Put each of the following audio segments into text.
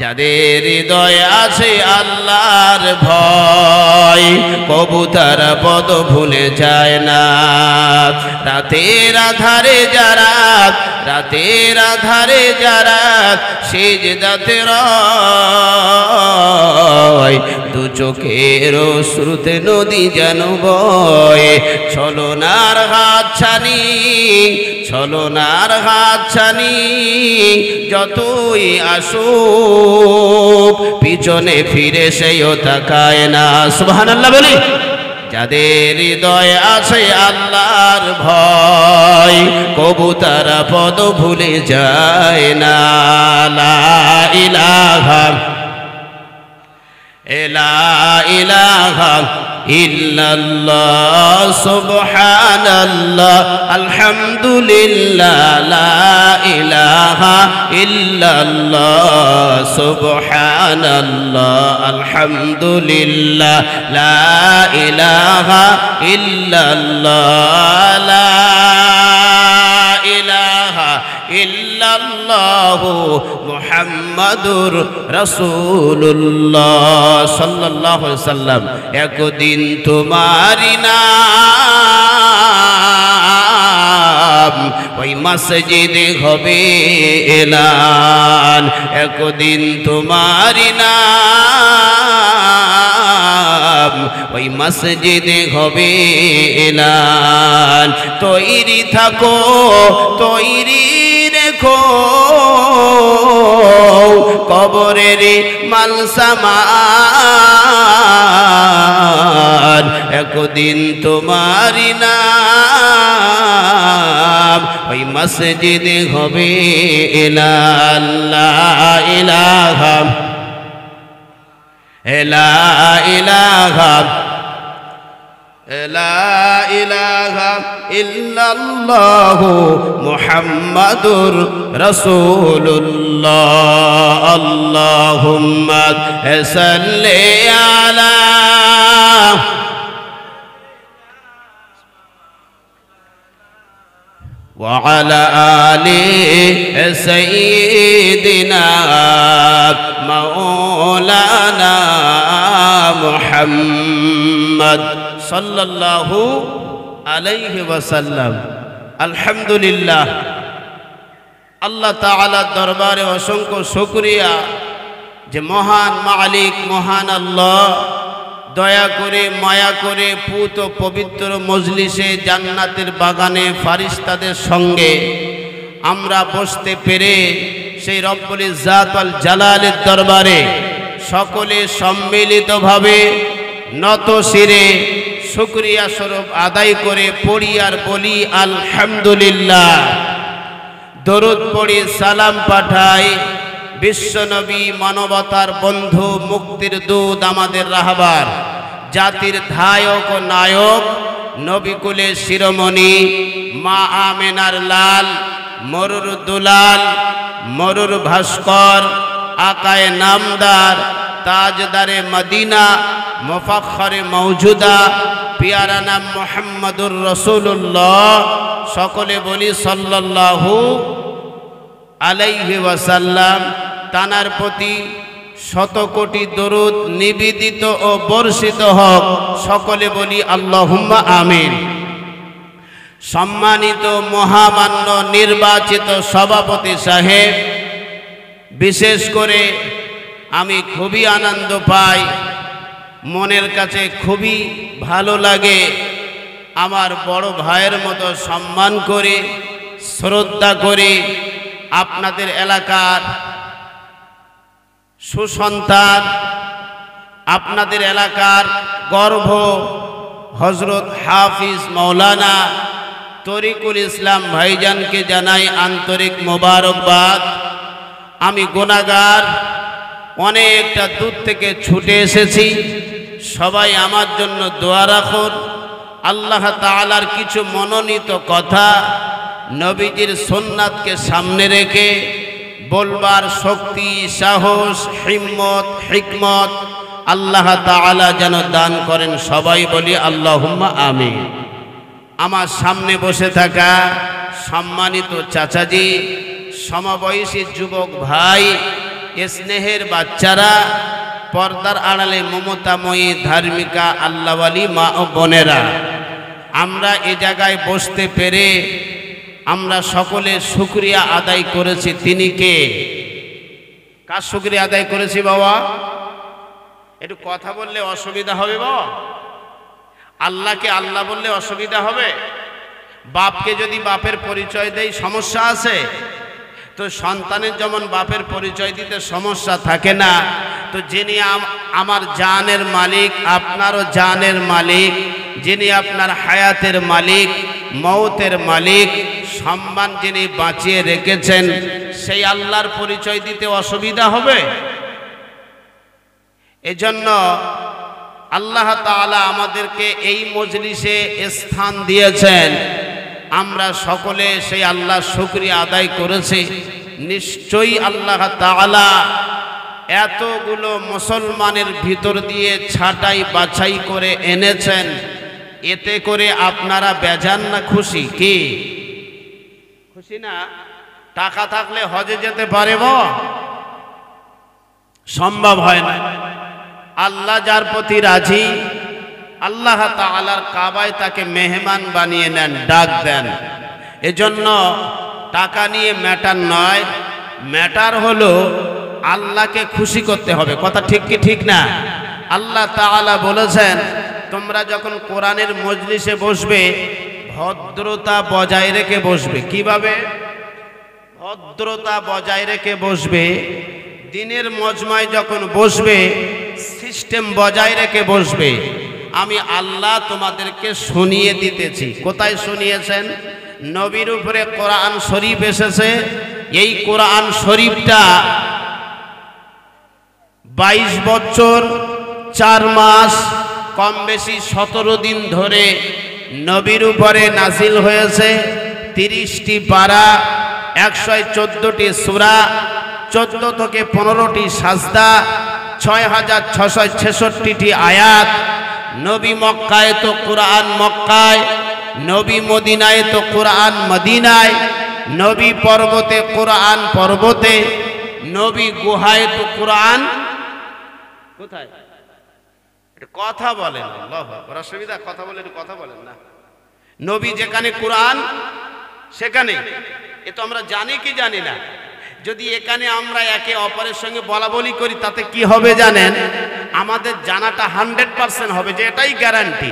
যাদের হৃদয়ে আছে আল্লাহর ভয়, কবুতর পদ ভুলে যায় না। রাতের আধারে যারা, রাতের আধারে যারা সিজদাতে রয়, দু চোখের অশ্রুতে নদী যেন বয়। ছলনার হাতছানি, ছলনার হাতছানি যতই আসুক, পিছনে ফিরে সেও তাকায় না। সুবহানাল্লাহ বলি। যাদের হৃদয়ে আছে আল্লাহর ভয়, কবুতর পদ ভুলে যায় না। লা ইলাহা ইলাহা ইল্লাল্লাহ সুবহানাল্লাহ আলহামদুলিল্লাহ। লা ইলাহা ইল্লাল্লাহ সুবহানাল্লাহ আলহামদুলিল্লাহ। লা ইলাহা ইল্লাল্লাহ। লা ইলাহা ইল্লাল্লাহু মুহাম্মাদুর রাসূলুল্লাহ সাল্লাল্লাহু আলাইহি সাল্লাম। একদিন তোমারি নাম ওই মসজিদে হবে এলান। একদিন তোমারি নাম ওই মসজিদে হবে এলান। তৈরি থাকো, তৈরি রেখো কবরের মালসামান। একদিন তোমারি নাম ওই মসজিদে হবে এলান। লা ইলাহা লা ইলাহা লা ইলাহা ইল্লাল্লাহু মুহাম্মাদুর রাসূলুল্লাহ। আল্লাহুম্মা সাল্লি আলা ওয়া আলা আলি সাইয়্যিদিনা মাওলানা মুহাম্মদ সাল্লাল্লাহু আলাইহি ওয়াসাল্লাম। আলহামদুলিল্লাহ, আল্লাহ তাআলার দরবারে অসংখ্য শুকরিয়া যে মহান মালিক, মহান আল্লাহ দয়া করে মায়া করে পুত ও পবিত্র মজলিসে জান্নাতের বাগানে ফারিস্তাদের সঙ্গে আমরা বসতে পেরে সেই রব্বুল ইজ্জাত ওয়াল জালালের দরবারে সকলে সম্মিলিতভাবে নত শিরে শুকরিয়া স্বরূপ আদায় করে পড়ি আর বলি আলহামদুলিল্লাহ। দরুদ পড়ি, সালাম পাঠাই বিশ্বনবী, মানবতার বন্ধু, মুক্তির দূত, আমাদের রাহবার, জাতির ধায়ক ও নায়ক, নবিকুলের শিরোমণি, মা আমেনার লাল, মরুর দুলাল, মরুর ভাস্কর, আকায়ে নামদার, তাজদারে মদিনা, মুফাখরে মৌজুদা, পিয়ারা নাম মুহাম্মাদুর রাসূলুল্লাহ। সকলে বলি সাল্লাল্লাহু আলাইহি ওয়াসাল্লাম। তানার প্রতি শত কোটি দরুদ নিবেদিত ও বর্ষিত হোক। সকলে বলি আল্লাহুম্মা আমিন। সম্মানিত মহামান্য নির্বাচিত সভাপতি সাহেব, বিশেষ করে আমি খুবই আনন্দ পাই, মনের কাছে খুবই ভালো লাগে। আমার বড় ভাইয়ের মতো সম্মান করে, শ্রদ্ধা করে আপনাদের এলাকার সুসন্তান, আপনাদের এলাকার গর্ব হযরত হাফিজ মাওলানা তরিকুল ইসলাম ভাইজানকে জানাই আন্তরিক মোবারকবাদ। আমি গুনাহগার, অনেকটা দূর থেকে ছুটে এসেছি। সবাই আমার জন্য দোয়া রাখুন। আল্লাহ তাআলার কিছু মনোনীত কথা, নবীজির সুন্নাতকে সামনে রেখে বলবার শক্তি, সাহস, হিম্মত, হিকমত আল্লাহ তাআলা যেন দান করেন। সবাই বলি আল্লাহুম্মা আমিন। আমার সামনে বসে থাকা সম্মানিত চাচাজি, সমবয়সী যুবক ভাই, স্নেহের বাচ্চারা, পর্দার আড়ালে মমতাময়ী ধার্মিকা আল্লাহওয়ালি মা ও বোনেরা, আমরা এ জায়গায় বসতে পেরে আমরা সকলে শুকরিয়া আদায় করেছি। তিনি কে? কার শুকরিয়া আদায় করেছি বাবা? একটু কথা বললে অসুবিধা হবে বাবা? আল্লাহকে আল্লাহ বললে অসুবিধা হবে? বাপকে যদি বাপের পরিচয় দেই সমস্যা আছে? তো সন্তানের যেমন বাপের পরিচয় দিতে সমস্যা থাকে না, তো যিনি আমার জানের মালিক, আপনারও জানের মালিক, যিনি আপনার হায়াতের মালিক, মৌতের মালিক, সম্মান যিনি বাঁচিয়ে রেখেছেন, সেই আল্লাহর পরিচয় দিতে অসুবিধা হবে? এজন্য আল্লাহ তাআলা আমাদেরকে এই মজলিসে স্থান দিয়েছেন, আমরা সকলে সেই আল্লাহর শুকরিয়া আদায় করেছি। নিশ্চয়ই আল্লাহ তাআলা এতগুলো মুসলমানের ভিতর দিয়ে ছাঁটাই বাছাই করে এনেছেন, এতে করে আপনারা বেজান না খুশি? কি খুশি না? টাকা থাকলে হজে যেতে পারব? সম্ভব হয় না। আল্লাহ যার প্রতি রাজি, আল্লাহ তাআলার কাবায় তাকে মেহমান বানিয়ে নেন, ডাক দেন। এজন্য টাকা নিয়ে ম্যাটার নয়, ম্যাটার হলো আল্লাহকে খুশি করতে হবে। কথা ঠিক কি ঠিক না? আল্লাহ তাআলা বলেছেন, তোমরা যখন কোরআনের মজলিসে বসবে ভদ্রতা বজায় রেখে বসবে। কিভাবে ভদ্রতা বজায় রেখে বসবে? দিনের মজমায় যখন বসবে সিস্টেম বজায় রেখে বসবে। আমি আল্লাহ তোমাদেরকে শুনিয়ে দিতেছি। কোথায় শুনিয়েছেন? নবীর উপরে কোরআন শরীফ এসেছে। এই কোরআন শরীফটা 22 বছর 4 মাস কম বেশি 17 দিন ধরে নবীর উপরে নাজিল হয়েছে। 30টি পারা, 114টি সূরা, 14 থেকে 15টি সাজদা, 6666টি আয়াত। নবী মক্কায় তো কোরআন মক্কায়, নবী মদিনায় তো কোরআন মদিনায়, নবী পর্বতে কোরআন পর্বতে, নবী গুহায় তো কোরআন কোথায়? কথা বলেন, আল্লাহু আকবার। অসুবিধা কথা বলে, কথা বলেন না। নবী যেখানে কোরআন সেখানে। এ তো আমরা জানি কি জানি না? যদি এখানে আমরা একে অপরের সঙ্গে বলা বলি করি তাতে কি হবে জানেন? আমাদের জানাটা 100% হবে, যে এটাই গ্যারান্টি।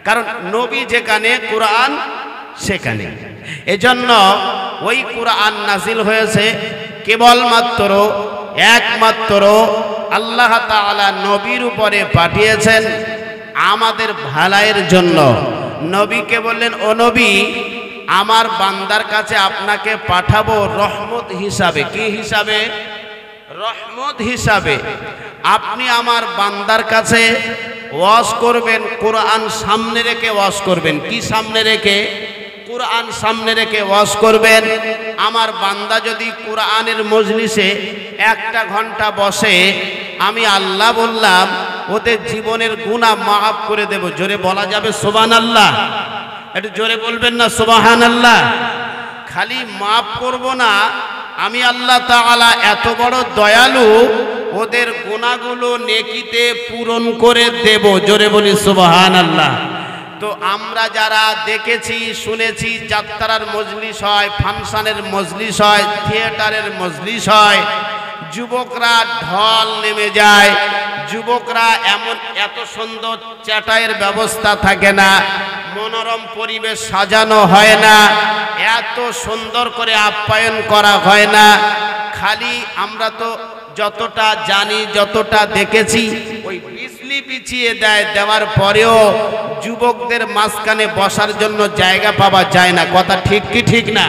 কারণ নবী যেখানে কোরআন সেখানে। এজন্য ওই কোরআন নাজিল হয়েছে কেবলমাত্র একমাত্র আল্লাহ তাআলা নবীর উপরে পাঠিয়েছেন আমাদের ভালাইয়ের জন্য। নবীকে বললেন, ও নবী, আমার বান্দার কাছে আপনাকে পাঠাবো রহমত হিসাবে। কি হিসাবে? রহমত হিসাবে। আপনি আমার বান্দার কাছে ওয়াজ করবেন, কোরআন সামনে রেখে ওয়াজ করবেন। কি সামনে রেখে? কোরআন সামনে রেখে ওয়াজ করবেন। আমার বান্দা যদি কোরআনের মজলিসে 1 ঘন্টা বসে, আমি আল্লাহ বললাম ওদের জীবনের গুনাহ মাফ করে দেব। জোরে বলা যাবে সুবহানাল্লাহ? একটু জোরে বলবেন না সুবহানাল্লাহ? খালি মাফ করব না, আমি আল্লাহ তাআলা এত বড় দয়ালু, ওদের গুনাহগুলো নেকিতে পূরণ করে দেব। জোরে বলি সুবহানাল্লাহ। তো আমরা যারা দেখেছি শুনেছি, যাত্রার মজলিস হয়, ফাংশনের মজলিস হয়, থিয়েটারের মজলিস হয়, যুবকরা ঢল নেমে যায়, যুবকরা এমন এত সুন্দর চাটাইয়ের ব্যবস্থা থাকে না, মনোরম পরিবেশ সাজানো হয় না, এত সুন্দর করে আপ্যায়ন করা হয় না। খালি আমরা তো যতটা জানি, যতটা দেখেছি, ওই বিছলি বিছিয়ে দেওয়ার পরেও যুবকদের মাঝখানে বসার জন্য জায়গা পাওয়া যায় না। কথা ঠিক কি ঠিক না?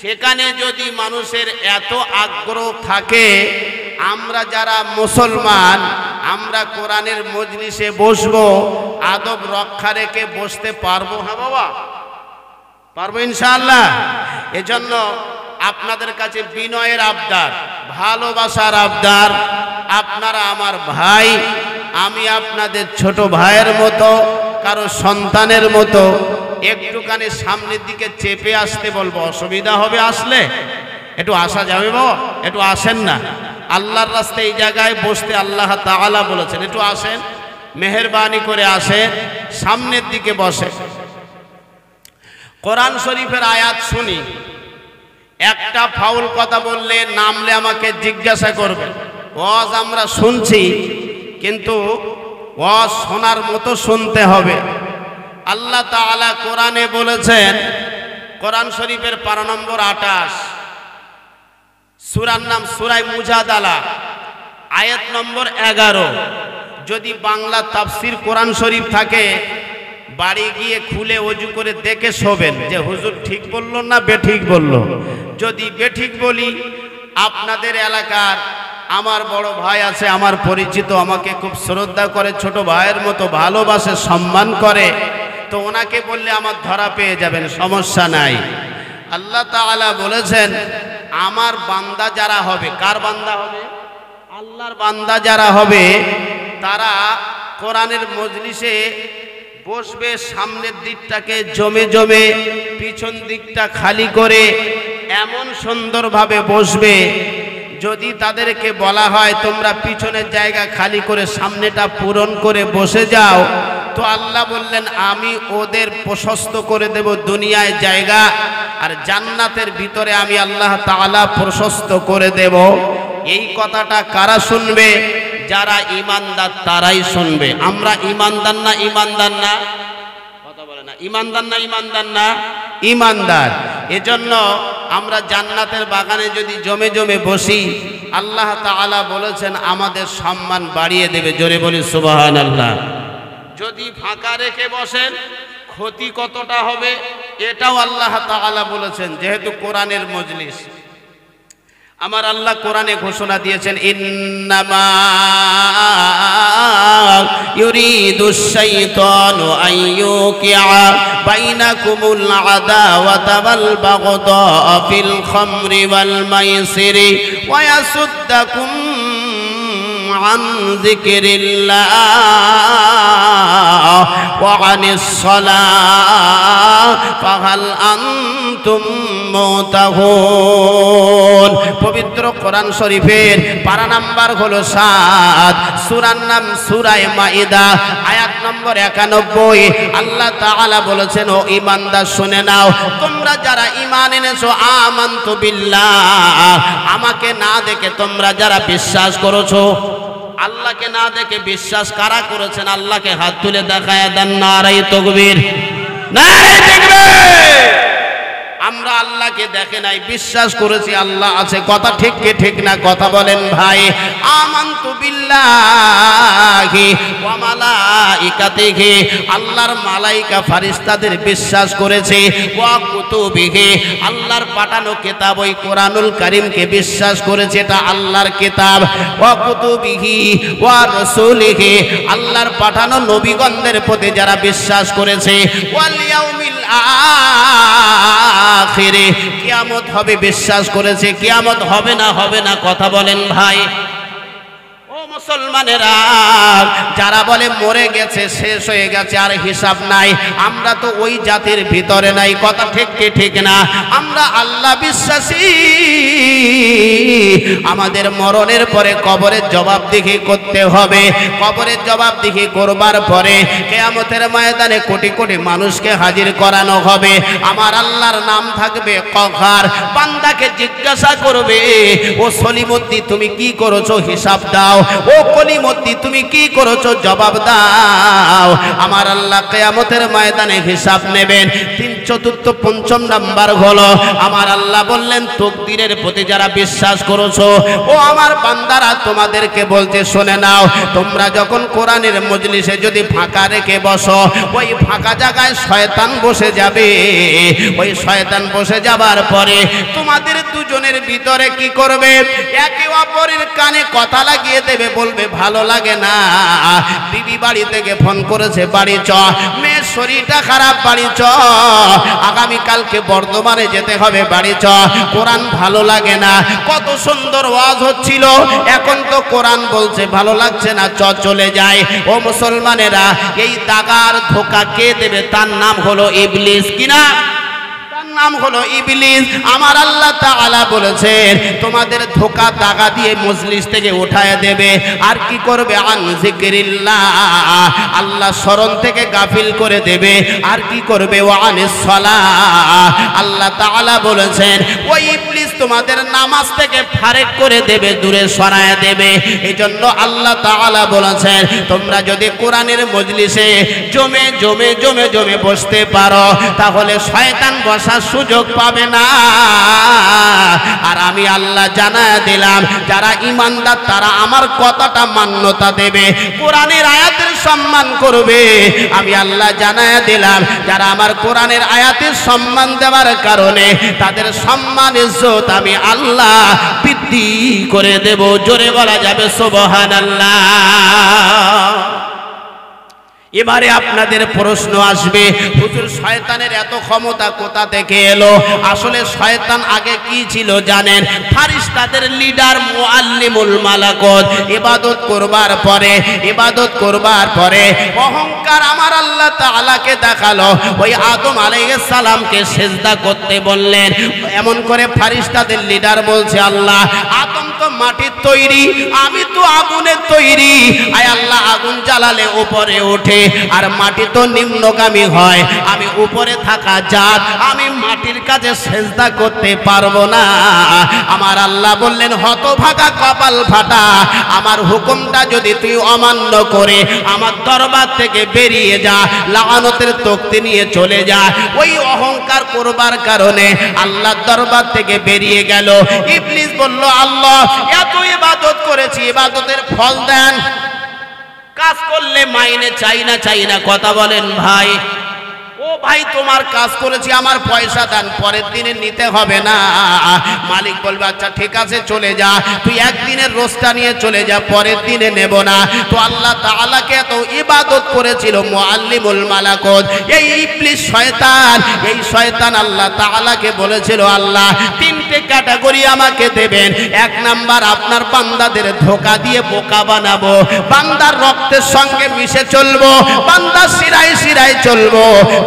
সেখানে যদি মানুষের এত আগ্রহ থাকে, আমরা যারা মুসলমান, আমরা কোরআনের মজলিসে বসবো, আদব রক্ষা রেখে বসতে পারবো? হ্যাঁ বাবা, পারবো ইনশাআল্লাহ। এজন্য আপনাদের কাছে বিনয়ের আবদার, ভালোবাসার আবদার, আপনারা আমার ভাই, আমি আপনাদের ছোট ভাইয়ের মতো, কারো সন্তানের মতো। একটুখানি সামনের দিকে চেপে আসতে বলবো। অসুবিধা হবে আসলে? একটু আসা যাবে বাবা? একটু আসেন না, আল্লাহর রাস্তায় এই জায়গায় বসতে আল্লাহ তাআলা বলেছেন। একটু আসেন, মেহেরবানি করে আসেন, সামনের দিকে বসে। কোরআন শরীফের আয়াত শুনি, একটা ফাউল কথা বললে নামলে আমাকে জিজ্ঞাসা করবে। ওয়াজ আমরা শুনছি, কিন্তু ওয়াজ শোনার মতো শুনতে হবে। আল্লাহ তাআলা কোরআনে বলেছেন, কোরআন শরীফের পারা নম্বর 28, সূরার নাম সূরা মুজাদালা, আয়াত নম্বর 11। যদি বাংলা তাফসির কোরআন শরীফ থাকে, বাড়ি গিয়ে খুলে ওযু করে দেখে শোবেন যে হুজুর ঠিক বলল না বেঠিক বলল। যদি বেঠিক বলি, আপনাদের এলাকার আমার বড় ভাই আছে, আমার পরিচিত, আমাকে খুব শ্রদ্ধা করে, ছোট ভাইয়ের মতো ভালোবাসে, সম্মান করে, তো ওনাকে বললে আমার ধরা পেয়ে যাবেন, সমস্যা নাই। আল্লাহ তাআলা বলেছেন, আমার বান্দা যারা হবে, কার বান্দা হবে? আল্লাহর বান্দা যারা হবে, তারা কোরআনের মজলিসে বসবে, সামনের দিকটাকে জমে জমে, পিছন দিকটা খালি করে এমন সুন্দরভাবে বসবে, যদি তাদেরকে বলা হয় তোমরা পিছনের জায়গা খালি করে সামনেটা পূরণ করে বসে যাও, তো আল্লাহ বললেন আমি ওদের প্রশস্ত করে দেব দুনিয়ায় জায়গা, আর জান্নাতের ভিতরে আমি আল্লাহ তাআলা প্রশস্ত করে দেব। এই কথাটা কারা শুনবে? যারা ঈমানদার তারাই শুনবে। আমরা ঈমানদার না? ঈমানদার না? কথা বলে না, ঈমানদার না? ঈমানদার না? ঈমানদার। এজন্য আমরা জান্নাতের বাগানে যদি জমে জমে বসি, আল্লাহ তাআলা বলেছেন আমাদের সম্মান বাড়িয়ে দেবে। জোরে বলি সুবহানাল্লাহ। যদি ফাঁকা রেখে বসেন, ক্ষতি কতটা হবে এটাও আল্লাহ তাআলা বলেছেন, যেহেতু কোরআনের মজলিস। আমার আল্লাহ কোরআনে ঘোষণা দিয়েছেন, ইন্নামা ইউরিদুশ শাইতানু আইয়ুকিআ বাইনাকুমুল আদাওয়াতা ওয়াল বাগদা ফিল খামরি ওয়াল মাইসিরি ওয়া ইয়াসুদ্দাকুম আন যিকরিল্লাহ ওয়া আনিস সালাহ ফাহাল আনতুম মুতাহুন। পবিত্র কোরআন শরীফের পারা নাম্বার হলো 7, সূরার নাম সূরা মাইদা, আয়াত নম্বর 91। আল্লাহ তাআলা বলেছেন, ও ঈমানদার শুনে নাও, তোমরা যারা ঈমান এনেছো, আমানতু বিল্লাহ, আমাকে না দেখে তোমরা যারা বিশ্বাস করেছো, আল্লাহকে না দেখে বিশ্বাস কারা করেছেন? আল্লাহকে হাত তুলে দেখায় দেন, নারায়ে তাকবীর, নারায়ে তাকবীর। আমরা আল্লাহকে দেখে নাই, বিশ্বাস করেছি আল্লাহ আছে। কথা ঠিক কি ঠিক না? কথা বলেন ভাই। আমানতু বিল্লাহি ওয়া মালাইকাতিহি, আল্লাহর মালাইকা ফেরেশতাদের বিশ্বাস করেছে। ওয়া কুতুবিহি, আল্লাহর পাঠানো কিতাব ওই কোরআনুল কারীমকে বিশ্বাস করেছে, এটা আল্লাহর কিতাব। ওয়া কুতুবিহি ওয়া রাসূলিহি, আল্লাহর পাঠানো নবীগণদের প্রতি যারা বিশ্বাস করেছে। ওয়াল ইয়াউমিল আখিরে, কিয়ামত হবে বিশ্বাস করেছে। কিয়ামত হবে না? হবে না? কথা বলেন ভাই। ও মুসলমানেরা, যারা বলে মরে গেছে, শেষ হয়ে গেছে, আর হিসাব নাই, আমরা তো ওই জাতির ভিতরে নাই। কথা ঠিক কি ঠিক না? আমরা আল্লাহ বিশ্বাসী। আমাদের মরণের পরে কবরের জবাবদিহি করতে হবে। কবরের জবাবদিহি করবার পরে কিয়ামতের ময়দানে কোটি কোটি মানুষকে হাজির করানো হবে। আমার আল্লাহর নাম থাকবে কহার। বান্দাকে জিজ্ঞাসা করবে, ও সলিমুদ্দিন তুমি কি করেছো? হিসাব দাও। ও কলিমুদ্দিন তুমি কি করেছো? জবাব দাও। আমার আল্লাহ কিয়ামতের ময়দানে হিসাব নেবেন। 3, 4, 5 নাম্বার হলো, আমার আল্লাহ বললেন তাকদীরের প্রতি যারা বিশ্বাস করেছো, ও আমার বান্দারা তোমাদেরকে বলতে শুনে নাও, তোমরা যখন কোরআনের মজলিসে যদি ফাঁকা রেখে বসো, ওই ফাঁকা জায়গায় শয়তান বসে যাবে। ওই শয়তান বসে যাবার পরে তোমাদের দুজনের ভিতরে কি করবে? একে অপরের কানে কথা লাগিয়ে দেবে, বলবে ভালো লাগে না, বিবি বাড়ি থেকে ফোন করেছে, বাড়ি চ, মেয়ের শরীরটা খারাপ, বাড়ি চ, আগামীকালকে বর্ধমানে যেতে হবে, বাড়ি চ, কোরআন ভালো লাগে না, কত সুন্দর ওয়াজ হচ্ছিল, এখন তো কোরআন বলছে ভালো লাগছে না, চ চলে যায়। ও মুসলমানেরা, এই দাগার ধোঁকা কে দেবে? তার নাম হলো ইবলিস। কিনা? তার নাম হলো ইবলিস। আমার আল্লাহ তাআলা বলেছেন তোমাদের ধোঁকা দাগা দিয়ে মজলিস থেকে উঠায় দেবে, আর কি করবে? আন যিকরিল্লাহ, আল্লাহ স্মরণ থেকে গাফিল করে দেবে, আর কি করবে? ওয়া আনিস সালাহ, আল্লাহ তাআলা বলেছেন ওই ইবলিস তোমাদের নামাজ থেকে ফারেক করে দেবে, দূরে সরায় দেবে। এজন্য আল্লাহ তাআলা বলেছেন তোমরা যদি কোরআনের মজলিসে জমে জমে জমে জমে বসতে পারো তাহলে শয়তান বসার সুযোগ পাবে না। আর আমি আল্লাহ জানায় দিলাম যারা ঈমানদার তারা আমার কথাটা মান্যতা দেবে, কোরআনের আয়াতের সম্মান করবে। আমি আল্লাহ জানায় দিলাম যারা আমার কোরআনের আয়াতের সম্মান দেওয়ার কারণে তাদের সম্মান ইজ্জত আমি আল্লাহ বৃদ্ধি করে দেব। জোরে বলা যাবে সুবহানাল্লাহ। এবারে আপনাদের প্রশ্ন আসবে, হুজুর শয়তানের এত ক্ষমতা কোথা থেকে এলো? আসলে শয়তান আগে কি ছিল জানেন? ফারিস্তাদের লিডার, মুআল্লিমুল মালাকুত। ইবাদত করবার পরে অহংকার আমার আল্লাহ তাআলাকে দেখালো, ওই আদম আলাইহিস সালামকে সিজদা করতে বললেন। এমন করে ফারিস্তাদের লিডার বলছে আল্লাহ আদম তো মাটির তৈরি, আমি তো আগুনের তৈরি, আয় আল্লাহ আগুন জ্বালালে উপরে ওঠে আর মাটি তো নিম্নগামী হয়, আমি উপরে থাকা জাত, আমি মাটির কাছে সিজদা করতে পারবো না। আমার আল্লাহ বললেন হতভাগা কপাল ফাটা, আমার হুকুমটা যদি তুই অমান্য করে আমার দরবার থেকে বেরিয়ে যা, লাআনতের তকতি নিয়ে চলে যা। ওই অহংকার করবার কারণে আল্লাহর দরবার থেকে বেরিয়ে গেল। ইবলিস বলল আল্লাহ এত ইবাদত করেছি, ইবাদতের ফল দেন। কাজ করলে মাইনে চাই না কথা বলেন ভাই। ও ভাই তোমার কাজ করেছি আমার পয়সা দেন, পরের দিনে নিতে হবে না। মালিক বলবে আচ্ছা ঠিক আছে চলে যা, তুই একদিনের রোজটা নিয়ে চলে যা, পরের দিনে নেব না। তো আল্লাহ তাআলাকে এত ইবাদত করেছিল মুআল্লিমুল মালাকুত এই ইবলিস শয়তান, এই শয়তান আল্লাহ তাআলাকে বলেছিল আল্লাহ তিনটে ক্যাটাগরি আমাকে দেবেন। এক নাম্বার আপনার বান্দাদের ধোঁকা দিয়ে বোকা বানাবো, বান্দার রক্তের সঙ্গে মিশে চলবো, বান্দার শিরায় শিরায় চলবো।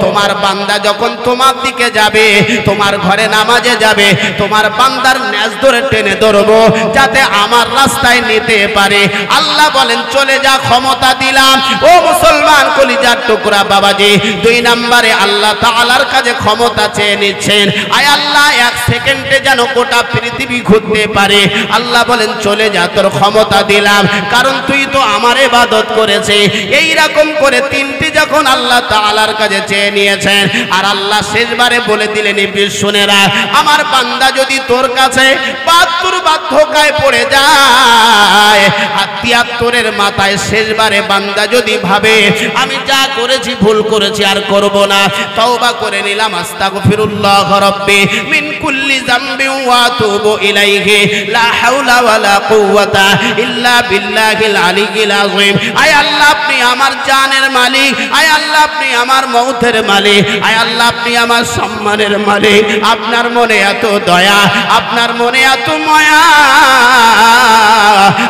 তোমার বান্দা যখন তোমার দিকে যাবে, তোমার ঘরে নামাজে যাবে, তোমার বান্দার নেজ ধরে টেনে ধরবো যাতে আমার রাস্তায় নিতে পারে। আল্লাহ বলেন চলে যা, ক্ষমতা দিলাম। ও মুসলমান কলিজার টুকরা বাবাজি, দুই নম্বরে আল্লাহ তাআলার কাছে ক্ষমতা চেয়ে নিচ্ছেন, আয় আল্লাহ এক সেকেন্ডে যেন গোটা পৃথিবী ঘুরতে পারে। আল্লাহ বলেন চলে যা, তোর ক্ষমতা দিলাম, কারণ তুই তো আমার ইবাদত করেছে। এই রকম করে তিনটি যখন আল্লাহ তাআলার কাছে চেয়ে নিয়েছেন, আর আল্লাহ শেষবারে বলে দিলেন ইবলিস শুনে রাখ, আমার বান্দা যদি তোর কাছে ৭২ বার ধোঁকায় পড়ে যায় আর ৭৩-এর মাথায় শেষবারে বান্দা যদি ভাবে আমি যা করেছি ভুল করেছি আর করব না, তওবা করে নিলাম, আস্তাগফিরুল্লাহ রাব্বি মিন কুল্লি যামবি ওয়া আতুবু ইলাইহি লা হাওলা ওয়ালা কুওয়াতা ইল্লা বিল্লাহিল আলিয়্যিল আযীম। আয় আল্লাহ আপনি আমার জানের মালিক, আয় আল্লাহ আপনি আমার মউতের মালিক, আয় আল্লাহ আপনি আমার সম্মানের মালিক। আপনার মনে এত দয়া, আপনার মনে এত মায়া,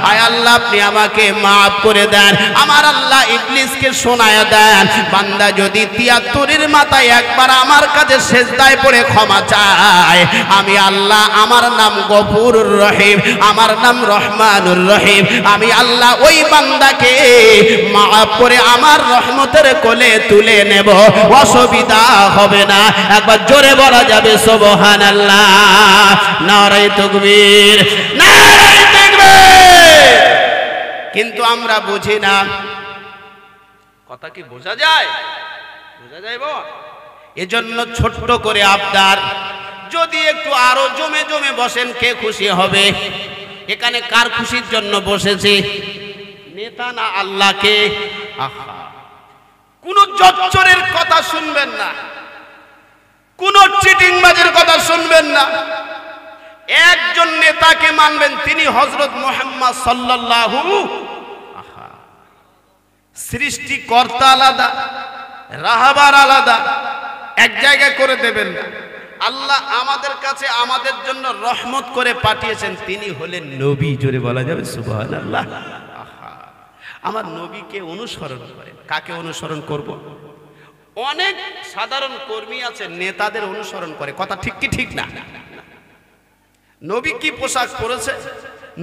আয় আল্লাহ আপনি আমাকে মাফ করে দেন। আমার আল্লাহ ইবলিসকে শোনায়া দেন বান্দা যদি ৭৩-এর মাথায় একবার আমার কাছে সিজদায় পড়ে ক্ষমা চায়, আমি আল্লাহ, আমার নাম গফুরুর রহিম, আমার নাম রহমানুর রহিম, আমি আল্লাহ ওই বান্দাকে মাফ করে আমার রহমতের কোলে তুলে নেব, অসুবিধা হবে না। একবার জোরে বলা যাবে সুবহানাল্লাহ। নারে তাকবীর, নারে তাকবীর। কিন্তু আমরা বুঝি না, কথা কি বোঝা যায়? বোঝা যায় বল? এজন্য ছোট্ট করে আবদার, যদি একটু আরো জমে জমে বসেন কে খুশি হবে? এখানে কার খুশির জন্য বসেছি? নেতা না আল্লাহকে? আহা, কোন জচ্চরের কথা শুনবেন না, কোন চিটিংবাজের কথা শুনবেন না। একজন নেতাকে মানবেন, তিনি হযরত মুহাম্মদ সাল্লাল্লাহু। আহা, সৃষ্টিকর্তা আলাদা, রাহাবার আলাদা, এক জায়গায় করে দেবেন না। আল্লাহ আমাদের কাছে আমাদের জন্য রহমত করে পাঠিয়েছেন, তিনি হলেন নবী। জোরে বলা যাবে সুবহানাল্লাহ। আহা, আমার নবীকে অনুসরণ করে। কাকে অনুসরণ করব? অনেক সাধারণ কর্মী আছে নেতাদের অনুসরণ করে, কথা ঠিক কি ঠিক না? নবী কি পোশাক পরেছে,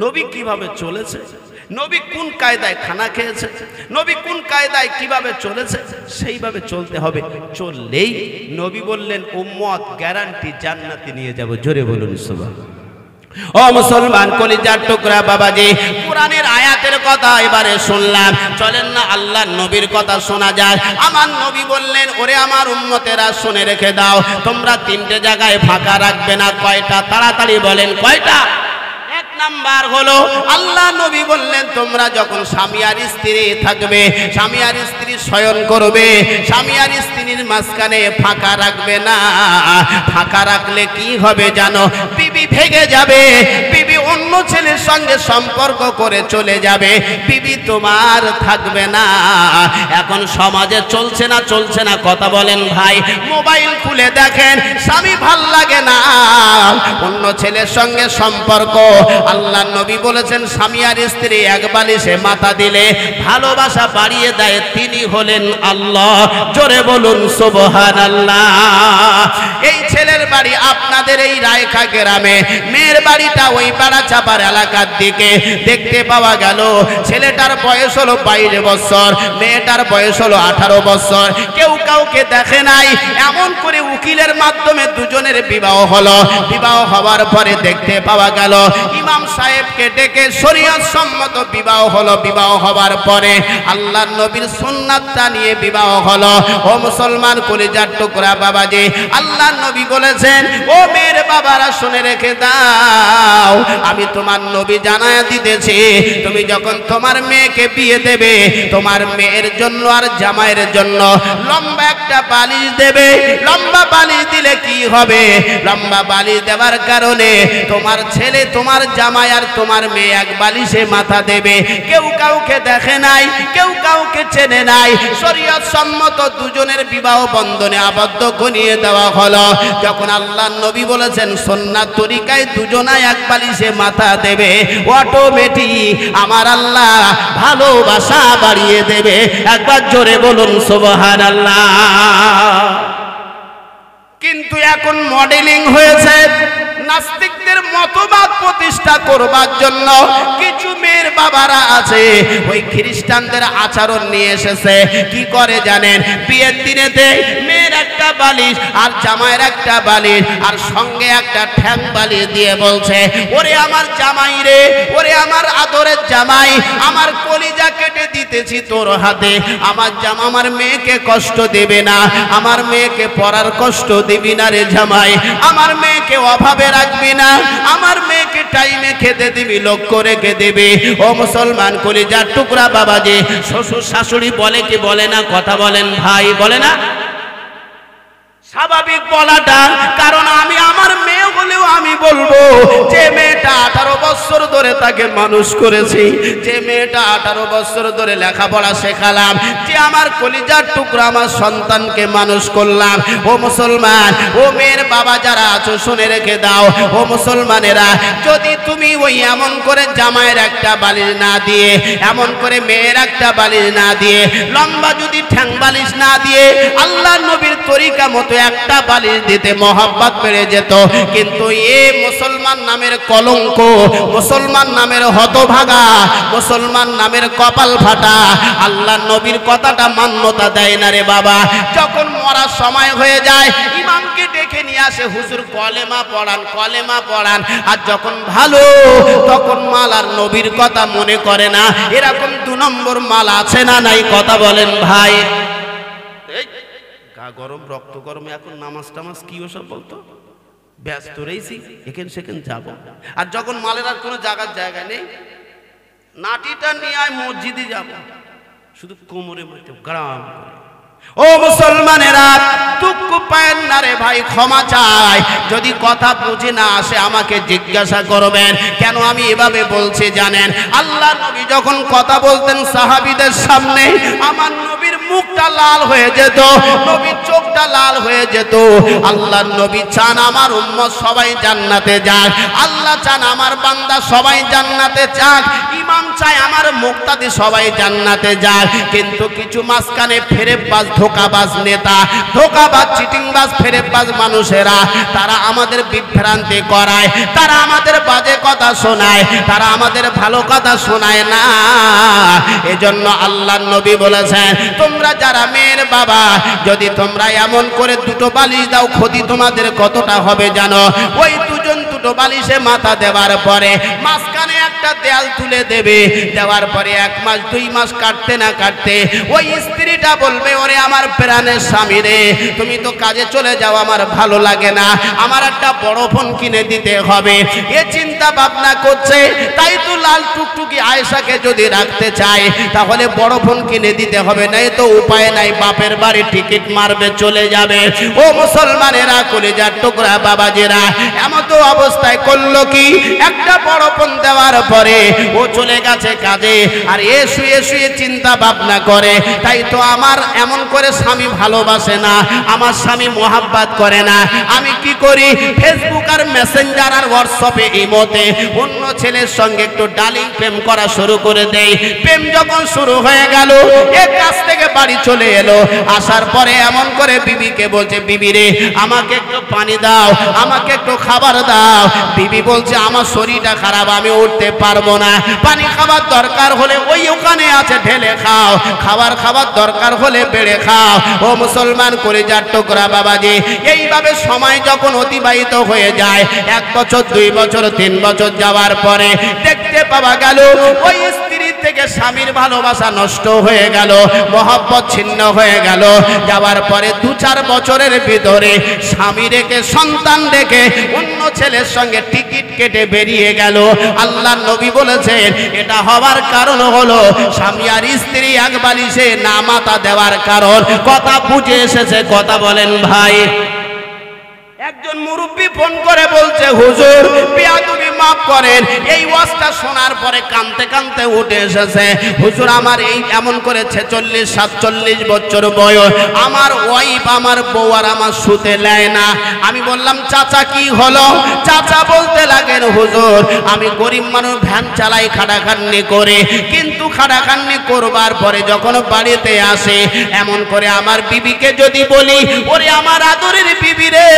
নবী কিভাবে চলেছে, নবী কোন কায়দায় খানা খেয়েছে, নবী কোন কায়দায় কিভাবে চলেছে, সেইভাবে চলতে হবে। চললেই নবী বললেন উম্মত গ্যারান্টি জান্নাতে নিয়ে যাব। জোরে বলুন সুবহানাল্লাহ। ও মুসলমান কলিজার টুকরা বাবাজি, কোরআনের আয়াতের কথা এবারে শুনলাম, চলেন না আল্লাহর নবীর কথা শোনা যায়। আমার নবী বললেন ওরে আমার উম্মতেরা শুনে রেখে দাও, তোমরা তিনটে জায়গায় ফাঁকা রাখবে না। কয়টা? তাড়াতাড়ি বলেন কয়টা? এক নাম্বার হলো আল্লাহ নবী বললেন তোমরা যখন স্বামী আর স্ত্রী থাকবে, স্বামী আর স্ত্রী শয়ন করবে, স্বামী আর স্ত্রীর মাঝখানে ফাঁকা রাখবে না। ফাঁকা রাখলে কি হবে জানো? বিবি ভেগে যাবে, বিবি অন্য ছেলের সঙ্গে সম্পর্ক করে চলে যাবে, বিবি তোমার থাকবে না। এখন সমাজে চলছে না চলছে না কথা বলেন ভাই? মোবাইল খুলে দেখেন, স্বামী ভাল লাগে না, অন্য ছেলের সঙ্গে সম্পর্ক। আল্লাহ নবী বলেছেন স্বামী আর স্ত্রী এক বালিশে মাথা দিলে ভালোবাসা বাড়িয়ে দেয়, তিনি হলেন আল্লাহ। জোরে বলুন সুবহানাল্লাহ। এই ছেলের বাড়ি আপনাদের এই রায়খা গ্রামে, মেয়ের বাড়িটা ওই বাড়াচাপার এলাকার দিকে। দেখতে পাওয়া গেল ছেলেটার বয়স হলো 22 বছর, মেয়েটার বয়স হলো 18 বছর। কেউ কাউকে দেখে নাই, এমন করে উকিলের মাধ্যমে দুজনের বিবাহ হলো। বিবাহ হওয়ার পরে দেখতে পাওয়া গেল ইমাম সাহেবকে ডেকে শরীয়ত সম্মত বিবাহ হলো। বিবাহ হওয়ার পরে আল্লাহর নবীর সুন্নাতটা নিয়ে বিবাহ হলো। ও মুসলমান কলিজার টুকরা বাবাজি, আল্লাহর নবী বলেছেন ও মেয়ের বাবারা শুনে রেখে দাও, আমি তোমার নবী জানায়া দিতেছি, তুমি যখন তোমার মেয়েকে বিয়ে দেবে, তোমার মেয়ের জন্য আর জামাইয়ের জন্য লম্বা একটা বালিশ দেবে। লম্বা বালিশ দিলে কি হবে? লম্বা বালিশ দেওয়ার কারণে তোমার ছেলে, তোমার জামাই আর তোমার মেয়ে এক বালিশে মাথা দেবে। কেউ কাউকে দেখে নাই, কেউ কাউকে চেনে নাই, শরীয়ত সম্মত দুজনের বিবাহ বন্ধনে আবদ্ধ করিয়ে দেওয়া হলো। যখন আল্লাহর নবী বলেছেন সুন্নাত তরিকায় দুজনায় এক বালিশে মাথা দেবে, অটোমেটিক আমার আল্লাহ ভালোবাসা বাড়িয়ে দেবে। একবার জোরে বলুন সুবহানাল্লাহ। কিন্তু এখন মডেলিং হয়েছে, নাস্তিকদের মতবাদ প্রতিষ্ঠা করবার জন্য কিছু মেয়ের বাবারা আছে ওই খ্রিস্টানদের আচরণ নিয়ে এসেছে। কি করে জানেন? বিয়ের দিনেতে মেয়ের একটা বালিশ আর জামাইয়ের একটা বালিশ আর সঙ্গে একটা ঠ্যাং বালিশ দিয়ে বলছে ওরে আমার জামাই রে, ওরে আমার আদরের জামাই, আমার কলিজা কেটে দিতেছি তোর হাতে। আমার জামা আমার মেয়েকে কষ্ট দেবে না, আমার মেয়েকে পড়ার কষ্ট দিবি না রে জামাই, আমার মেয়েকে অভাবে রাখবি না, আমার মেয়েকে টাইমে খেতে দিবি, লক্ষ্য রেখে দিবি। ও মুসলমান কলিজার টুকরা বাবাজি, শ্বশুর শাশুড়ি বলে কি বলে না? কথা বলেন ভাই, বলে না? স্বাভাবিক বলাটা, কারণ আমি আমার মেয়ে হলেও আমি বলবো যে মেয়েটা 18 বছর ধরে তাকে মানুষ করেছি, যে মেয়েটা 18 বছর ধরে লেখাপড়া শেখালাম, যে আমার কলিজার টুকরা আমার সন্তানকে মানুষ করলাম। ও মুসলমান, ও মেয়ের বাবা যারা আছো শুনে রেখে দাও, ও মুসলমানেরা, যদি তুমি ওই এমন করে জামাইয়ের একটা বালিশ না দিয়ে, এমন করে মেয়ের একটা বালিশ না দিয়ে, লম্বা যদি ঠ্যাং বালিশ না দিয়ে আল্লাহ নবীর তরিকা মতো একটা বালিশ দিতে মহব্বত বেড়ে যেত। কিন্তু এ মুসলমান নামের কলঙ্ক, মুসলমান নামের হতভাগা, মুসলমান নামের কপাল ফাটা আল্লাহ নবীর কথাটা মান্যতা দেয় না রে বাবা। যখন মরার সময় হয়ে যায় ইমামকে ডেকে নিয়ে আসে, হুজুর কলেমা পড়ান, কলেমা পড়ান। আর যখন ভালো তখন মাল আর নবীর কথা মনে করে না। এরকম 2 নম্বর মাল আছে না নাই? কথা বলেন ভাই। গা গরম, রক্ত গরম, এখন নামাজ টামাজ কি ওসব বলতো, ব্যস্ত রয়েছি, এখান সেখান যাব। আর যখন মালের আর কোনো জায়গা নেই, নাটিটা নিয়ে আয় মসজিদে যাব, শুধু কোমরে মধ্যে গ্রাম করে। ও মুসলমানেরা, দুঃখ পায়েন না রে ভাই, ক্ষমা চাই। যদি কথা বুঝে না আসে আমাকে জিজ্ঞাসা করবেন। কেন আমি এভাবে বলছি জানেন? আল্লাহ নবী যখন কথা বলতেন সাহাবীদের সামনে, আমার নবীর মুখটা লাল হয়ে যেত, নবীর চোখটা লাল হয়ে যেত। আল্লাহ নবী চান আমার উম্মত সবাই জান্নাতে যাক, আল্লাহ চান আমার বান্দা সবাই জান্নাতে যাক। ইমাম চায় আমার মুক্তাদি সবাই জান্নাতে যায়, কিন্তু কিছু মাঝখানে ফেরেববাজ ধোঁকাবাজ নেতা, ধোঁকাবাজ চিটিংবাজ ফেরেববাজ মানুষেরা তারা আমাদের বিভ্রান্তি করায়, তারা আমাদের বাজে কথা শোনায়, তারা আমাদের ভালো কথা শোনায় না। এজন্য আল্লাহর নবী বলেছেন, তোমরা যারা মেয়ের বাবা, যদি তোমরা এমন করে দুটো বালিশ দাও, ক্ষতি তোমাদের কতটা হবে জানো? ওই দুজন দুটো বালিশে মাথা দেওয়ার পরে মাঝখানে একটা দেয়াল তুলে দেবে, দেওয়ার পরে 1 মাস 2 মাস কাটতে না কাটতে ওই স্ত্রীটা বলবে, ওরে আমার প্রাণের স্বামী রে, তুমি তো কাজে চলে যাও, আমার ভালো লাগে না, আমার একটা বড় ফোন কিনে দিতে হবে। এ চিন্তা ভাবনা করছে, তাই তো লাল টুকটুকি আয়েশাকে যদি রাখতে চায় তাহলে বড় ফোন কিনে দিতে হবে, নাই তো উপায় নাই, বাপের বাড়ি টিকিট মারবে চলে যাবে। ও মুসলমানেরা, কলিজার টুকরা বাবাজিরা, এমন তো অবস্থায় করলো কি, একটা বড় ফোন দেওয়ার পরে ও চলে গেছে কাজে, আর এ শুয়ে শুয়ে চিন্তা ভাবনা করে, তাই তো আমার এমন করে স্বামী ভালোবাসে না, আমার স্বামী মোহাব্বত করে না, আমি কি করি, ফেসবুক আর মেসেঞ্জার আর হোয়াটসঅ্যাপে ইমোতে অন্য ছেলের সঙ্গে একটু ডালিং প্রেম করা শুরু করে দেই। প্রেম যখন শুরু হয়ে গেল, এক কাছ থেকে বাড়ি চলে এলো, আসার পরে এমন করে বিবিকে বলছে, বিবি রে আমাকে একটু পানি দাও, আমাকে একটু খাবার দাও। বিবি বলছে, আমার শরীরটা খারাপ, আমি উঠতে পারবো না, পানি খাবার দরকার হলে ওই ওখানে আছে ঢেলে খাও, খাবার দরকার হলে বেড়ে খাও। ও মুসলমান কলিজার টুকরা বাবাজি, এইভাবে সময় যখন অতিবাহিত হয়ে যায়, 1 বছর 2 বছর 3 বছর যাওয়ার পরে দেখতে পাওয়া গেল ওই স্ত্রী থেকে স্বামীর ভালোবাসা নষ্ট হয়ে গেল, মহব্বত ছিন্ন হয়ে গেল। যাওয়ার পরে 2-4 বছরের ভিতরে স্বামী রেখে সন্তান রেখে অন্য ছেলের সঙ্গে টিকিট কেটে বেরিয়ে গেল। আল্লাহর নবী বলেছেন, এটা হওয়ার কারণ হলো স্বামী আর স্ত্রী এক বালিশে না মাথা দেওয়ার কারণ। কথা বুঝে এসেছে? কথা বলেন ভাই। একজন মুরব্বী ফোন করে বলছে, হুজুর বেয়াদবি মাফ করেন। এই ওয়াজটা শোনার পরে কাঁদতে কাঁদতে উঠে এসেছে, হুজুর আমার এই এমন করে 46-47 বছর বয়স, আমার ওয়াইফ আমার বউ আর আমার শুতে নেয় না। আমি বললাম, চাচা কি হলো? চাচা বলতে লাগেন, হুজুর আমি গরিব মানুষ, ভ্যান চালাই খাটাখাটনি করে, কিন্তু খাটাখাটনি করবার পরে যখন বাড়িতে আসে, এমন করে আমার বিবিকে যদি বলি, ওরে আমার আদরের বিবি রে,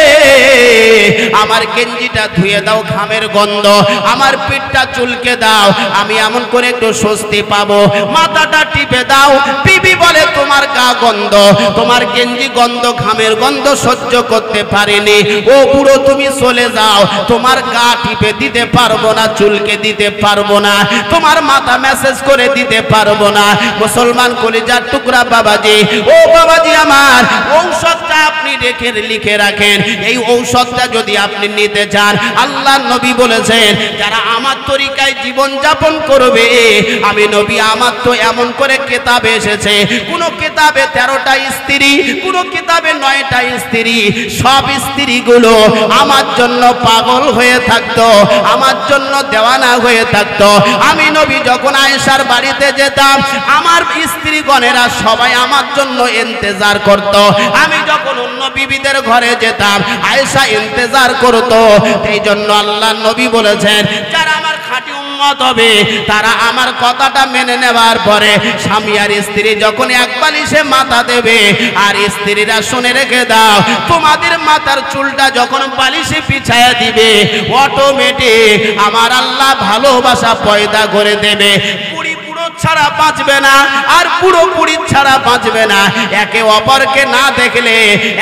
আমার গেঞ্জিটা ধুয়ে দাও, ঘামের গন্ধ, আমার পিঠটা চুলকে দাও, আমি এমন করে একটু স্বস্তি পাবো, মাথাটা টিপে দাও। বিবি বলে, তোমার গা গন্ধ, তোমার গেঞ্জি গন্ধ, ঘামের গন্ধ সহ্য করতে পারিনি, ও বুড়ো তুমি চলে যাও, তোমার গা টিপে দিতে পারবো না, চুলকে দিতে পারবো না, তোমার মাথা মেসেজ করে দিতে পারবো না। মুসলমান কলিজার টুকরা বাবাজি, ও বাবাজি আমার, ঔষধটা আপনি লিখে রাখেন। এই ঔষধটা যদি আপনি নিতে চান, আল্লাহর নবী বলেছেন, যারা আমার তরিকায় জীবন যাপন করবে, আমি নবী আমার তো এমন করে কিতাবে এসেছে, কোন কিতাবে 13টা স্ত্রী, কোন কিতাবে 9টা স্ত্রী, সব স্ত্রীগুলো আমার জন্য পাগল হয়ে থাকতো, আমার জন্য দেওয়ানা হয়ে থাকতো। আমি নবী যখন আয়েশার বাড়িতে যেতাম, আমার স্ত্রীগণেরা সবাই আমার জন্য ইন্তজার করত। আমি যখন অন্য বিবিদের ঘরে যেতাম, আয়েশা ইন্তজার করতো। এই জন্য আল্লাহর নবী বলেছেন, যারা আমার খাঁটি উম্মত হবে, তারা আমার কথাটা মেনে নেওয়ার পরে স্বামী আর স্ত্রী যখন এক বালিশে মাথা দেবে, আর স্ত্রীরা শুনে রেখে দাও, তোমাদের মাথার চুলটা যখন বালিশে পিছায়া দিবে, অটোমেটিক আমার আল্লাহ ভালোবাসা পয়দা করে দেবে। ছাড়া বাঁচবে না, আর পুরোপুরি ছাড়া বাঁচবে না। একে অপরকে না দেখলে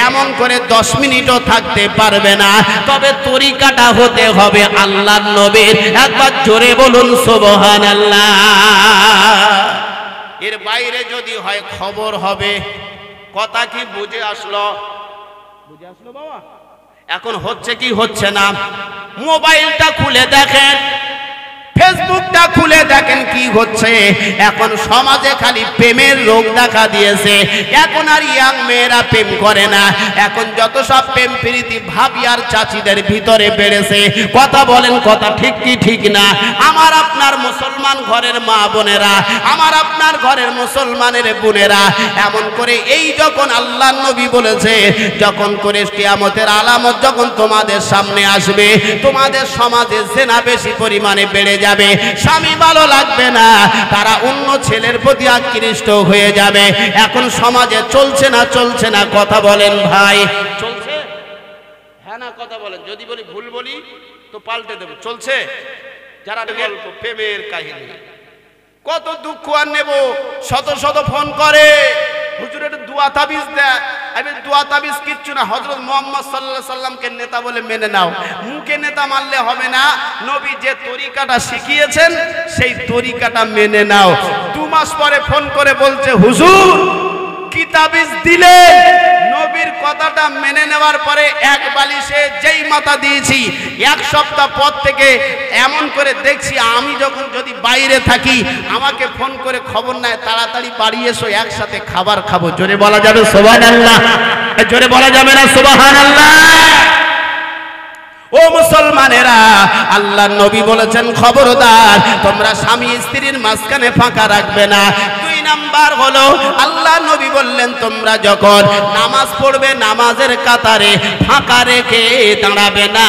এমন করে 10 মিনিটও থাকতে পারবে না। তবে তরিকাটা হতে হবে আল্লাহর নবীর। একবার জোরে বলুন সুবহানাল্লাহ। এর বাইরে যদি হয় খবর হবে। কথা কি বুঝে আসলো? বুঝে আসলো বাবা? এখন হচ্ছে কি হচ্ছে না, মোবাইলটা খুলে দেখেন, ফেসবুকটা খুলে দেখেন কি হচ্ছে। এখন সমাজে খালি প্রেমের রোগ দেখা দিয়েছে। এখন আর ইয়াং মেয়েরা প্রেম করে না, এখন যত সব প্রেম প্রীতি ভাবি আর চাচিদের ভিতরে বেড়েছে। কথা বলেন, কথা ঠিক কি ঠিক না? আমার আপনার মুসলমান ঘরের মা বোনেরা, আমার আপনার ঘরের মুসলমানের বোনেরা, এমন করে এই যখন আল্লাহর নবী বলেছে, যখন করে কিয়ামতের আলামত যখন তোমাদের সামনে আসবে, তোমাদের সমাজে জেনা বেশি পরিমাণে বেড়ে যাবে, স্বামী ভালো লাগবে না, তারা অন্য ছেলের প্রতি আকৃষ্ট হয়ে যাবে। এখন সমাজে চলছে না চলছে না কথা বলেন ভাই? চলছে? হ্যাঁ না কথা বলেন? যদি বলি ভুল বলি তো পাল্টে দেব। চলছে? যারা গল্প প্রেমের কাহিনী, কত দুঃখ আর নেব, শত শত ফোন করে, হুজুর একটু দোয়া তাবিজ দেয়। আমি দোয়া তাবিজ কিচ্ছু না, হযরত মুহাম্মদ সাল্লাল্লাহু আলাইহি সাল্লামকে নেতা বলে মেনে নাও। মুখে নেতা মানলে হবে না, নবী যে তরিকাটা শিখিয়েছেন সেই তরিকাটা মেনে নাও। 2 মাস পরে ফোন করে বলছে হুজুর কি তাবিজ দিলে? নবীর কথাটা মেনে নেওয়ার পরে এক বালিশে যেই মাথা দিয়েছি, 1 সপ্তাহ পর থেকে এমন করে দেখছি, আমি যখন যদি বাইরে থাকি আমাকে ফোন করে খবর নেয়, তাড়াতাড়ি বাড়ি এসো একসাথে খাবার খাবো। জোরে বলা যাবে সুবহানাল্লাহ? জোরে বলা যাবে না সুবহানাল্লাহ? ও মুসলমানেরা, আল্লাহর নবী বলেছেন খবরদার তোমরা স্বামী স্ত্রীর মাঝখানে ফাঁকা রাখবে না। 2 নাম্বার হলো আল্লাহ নবী বললেন তোমরা যখন নামাজ পড়বে নামাজের কাতারে ফাঁকা রেখে দাঁড়াবে না।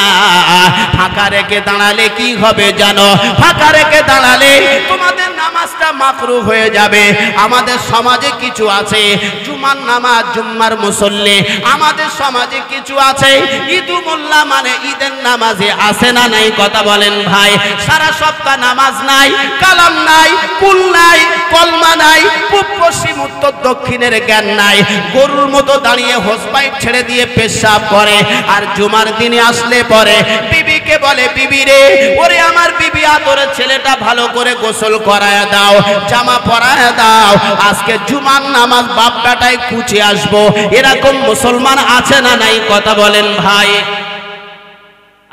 ফাঁকা রেখে দাঁড়ালে কি হবে জানো? ফাঁকা রেখে দাঁড়ালে তোমাদের নামাজটা মাকরুহ হয়ে যাবে। আমাদের সমাজে কিছু আছে জুমার নামাজ, জুম্মার মুসল্লি, আমাদের সমাজে কিছু আছে ঈদু মোল্লা মানে ঈদের নামাজে আসে না নাই কথা বলেন ভাই? সারা সপ্তাহ নামাজ নাই, কালাম নাই, কুল নাই, কলমা নাই, পূব পশ্চিম উত্তর দক্ষিণের জ্ঞান নাই, গরুর মতো দাঁড়িয়ে হোস পাইপ ছেড়ে দিয়ে পেশাব করে। আর জুমার দিনে আসলে পরে বিবিকে বলে বিবি রে, ওরে আমার বিবি আদরে ছেলেটা ভালো করে গোসল করায় দাও, জামা পরায় দাও, আজকে জুমার নামাজ বাপ বেটায় কুচে আসবো। এরকম মুসলমান আছে না নাই কথা বলেন ভাই?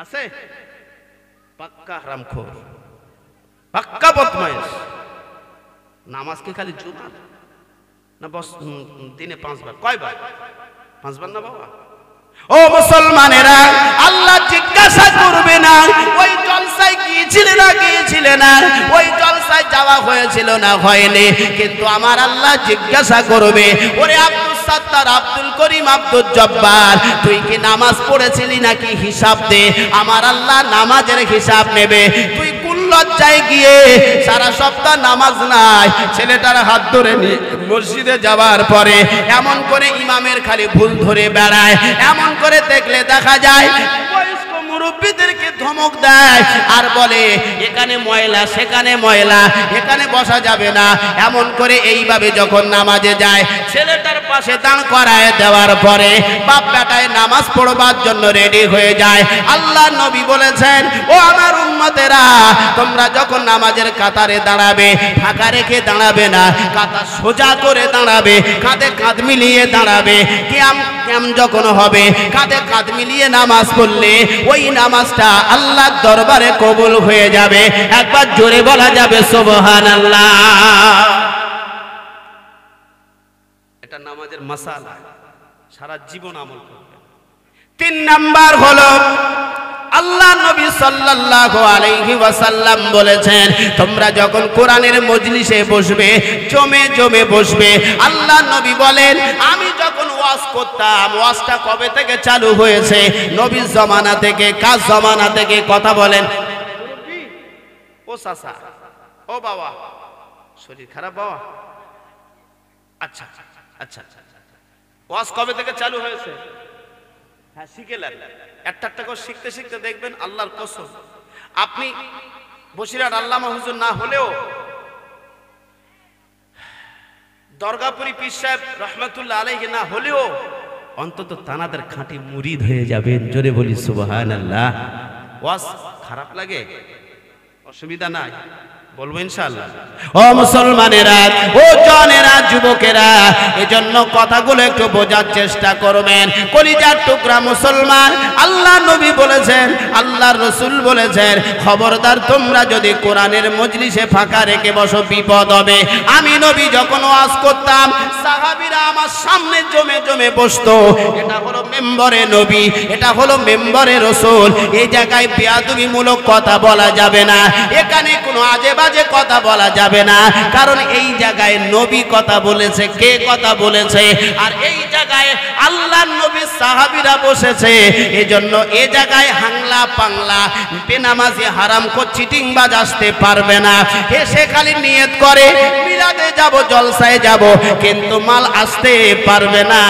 আছে? পাক্কা হারামখোর, পাক্কা বদমাইশ। নামাজ কি খালি জুমা না বস দিনে 5 বার? কয়বার? 5 বার না বাবা? ও মুসলমানেরা, আল্লাহ জিজ্ঞাসা করবে না ওই জলসায় গিয়েছিলে না গিয়েছিলে না, ওই জলসায় যাওয়া হয়েছিল না হয়নি, কিন্তু আমার আল্লাহ জিজ্ঞাসা করবে ওরে আব্দুল সাত্তার, আব্দুল করিম, আব্দুল জব্বার, তুই কি নামাজ পড়েছিলি নাকি হিসাব দে। আমার আল্লাহ নামাজের হিসাব নেবে। তুই কোন লজ্জায় গিয়ে সারা সপ্তাহ নামাজ নাই, ছেলেটার হাত ধরে নিয়ে মসজিদে যাওয়ার পরে এমন করে ইমামের খালি ভুল ধরে বেড়ায়, এমন করে দেখলে দেখা যায় বয়স্ক মুরব্বীদেরকে ধমক দেয় আর বলে এখানে ময়লা, সেখানে ময়লা, এখানে বসা যাবে না। এমন করে এইভাবে যখন নামাজে যায়, ছেলেটার পাশে দাঁড় করায় দেওয়ার পরে বাপ বেটায় নামাজ পড়বার জন্য রেডি হয়ে যায়। আল্লাহ নবী বলেছেন ও আমার উম্মতেরা, তোমরা যখন নামাজের কাতারে দাঁড়াবে ফাঁকা রেখে দাঁড়াবে না, কাতার সোজা করে দাঁড়াবে, কাঁধে কাঁধ মিলিয়ে দাঁড়াবে। কিয়াম যখন হবে কাঁধে কাঁধ মিলিয়ে নামাজ পড়লে ওই নামাজটা আল্লাহর দরবারে কবুল হয়ে যাবে। একবার জোরে বলা যাবে সুবহানাল্লাহ। এটা নামাজের মাসালা, সারা জীবন আমল করবে। 3 নাম্বার হলো আল্লাহ নবী সাল্লাল্লাহু আলাইহি ওয়াসাল্লাম বলেছেন তোমরা যখন কোরআনের মজলিসে বসবে, জমে জমে বসবে। আল্লাহ নবী বলেন আমি যখন ওয়াজ করতাম, ওয়াজটা কবে থেকে চালু হয়েছে? নবীর জামানা থেকে। কার জামানা থেকে? কথা বলেন। ও চাচা, ও বাবা, শরীর খারাপ বাবা? আচ্ছা আচ্ছা, ওয়াজ কবে থেকে চালু হয়েছে? হ্যাঁ শিখেলেন, একটা একটা করে শিখতে শিখতে দেখবেন আল্লাহর কসম আপনি বসিরহাট আল্লামা হুজুর না হলেও দরগাপুরি পীর সাহেব রহমাতুল্লাহ আলাইহি না হলেও অন্তত তানাদের খাঁটি মুরিদ হয়ে যাবেন। জোরে বলি সুবহানাল্লাহ। ওয়াজ খারাপ লাগে? অসুবিধা নাই, বলবো ইনশাআল্লাহ। ও মুসলমানেরা, ও জনেরা, যুবকেরা, এজন্য কথাগুলো একটু বোঝার চেষ্টা করবেন। কলিজার টুকরা মুসলমান, আল্লাহ নবী বলেছেন, আল্লাহর রাসূল বলেছেন খবরদার তোমরা যদি কোরআনের মজলিসে ফাঁকা রেখে বসো বিপদ হবে। আমি নবী যখন ওয়াজ করতাম সাহাবীরা আমার সামনে জমে জমে বসতো। এটা হলো মেম্বরে নবী, এটা হলো মেম্বরে রাসূল। এই জায়গায় বেয়াদবিমূলক কথা বলা যাবে না। এখানে কোনো আজেবা বাজে কথা বলা যাবে না, কারণ এই জায়গায় নবী কথা বলেছে। কে কথা বলেছে? আর এই জায়গায় আল্লাহর নবী সাহাবীরা বসেছে। এজন্য এই জায়গায় হাংলা পাংলা বেনামাজি হারামখোর চিটিংবাজ আসতে পারবে না। এসে খালি নিয়ত করে মিলাদে যাব, জলসায় যাব, কিন্তু মাল আসতে পারবে না।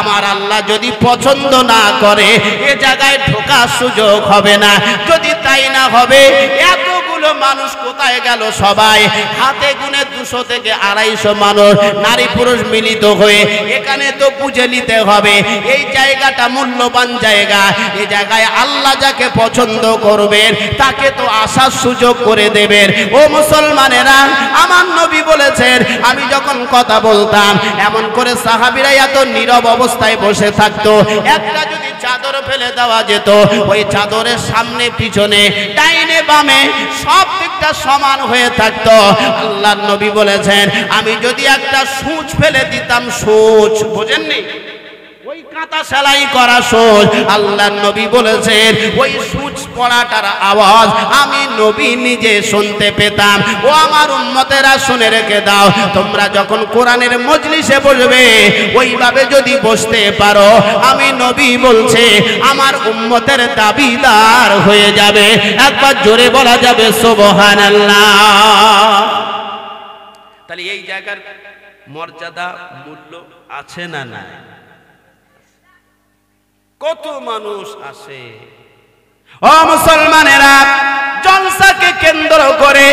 আমার আল্লাহ যদি পছন্দ না করে এ জায়গায় ঢোকার সুযোগ হবে না। যদি তাই না হবে, এতগুলো মানুষ কোথায় গেল? সবাই হাতে গুনে 200 থেকে 250 মানুষ নারী পুরুষ মিলিত হয়ে এখানে তো বুঝে নিতে হবে এই জায়গাটা মূল্যবান জায়গা। এই জায়গায় আল্লাহ যাকে পছন্দ করবেন তাকে তো আসার সুযোগ করে দেবেন। ও মুসলমানেরা, আমার নবী বলেছেন, আমি যখন কথা বলতাম এমন করে সাহাবীরা এত নীরব অবস্থায় বসে থাকতো। একটা যদি চাদর ফেলে দেওয়া যেত, ওই চাদরের সামনে পিছনে ডাইনে বামে সব দিকটা সমান হয়ে থাকতো। আল্লাহর নবী বলেছেন, আমি যদি একটা সূচ ফেলে দিতাম, সূচ বোঝেননি, ওই কাঁটা সেলাই করা সূচ, আল্লাহর নবী বলেছেন ওই সূচ পড়াটার আওয়াজ আমি নবী নিজে শুনতে পেতাম। ও আমার উম্মতেরা, শুনে রেখে দাও, তোমরা যখন কোরআনের মজলিসে বসবে ওইভাবে যদি বসতে পারো, আমি নবী বলছে আমার উম্মতের দাবিদার হয়ে যাবে। একবার জোরে বলা যাবে সুবহানাল্লাহ। তাহলে এই জায়গার মর্যাদা মূল্য আছে না নাই? কত মানুষ আসে। ও মুসলমানেরা, জলসাকে কেন্দ্র করে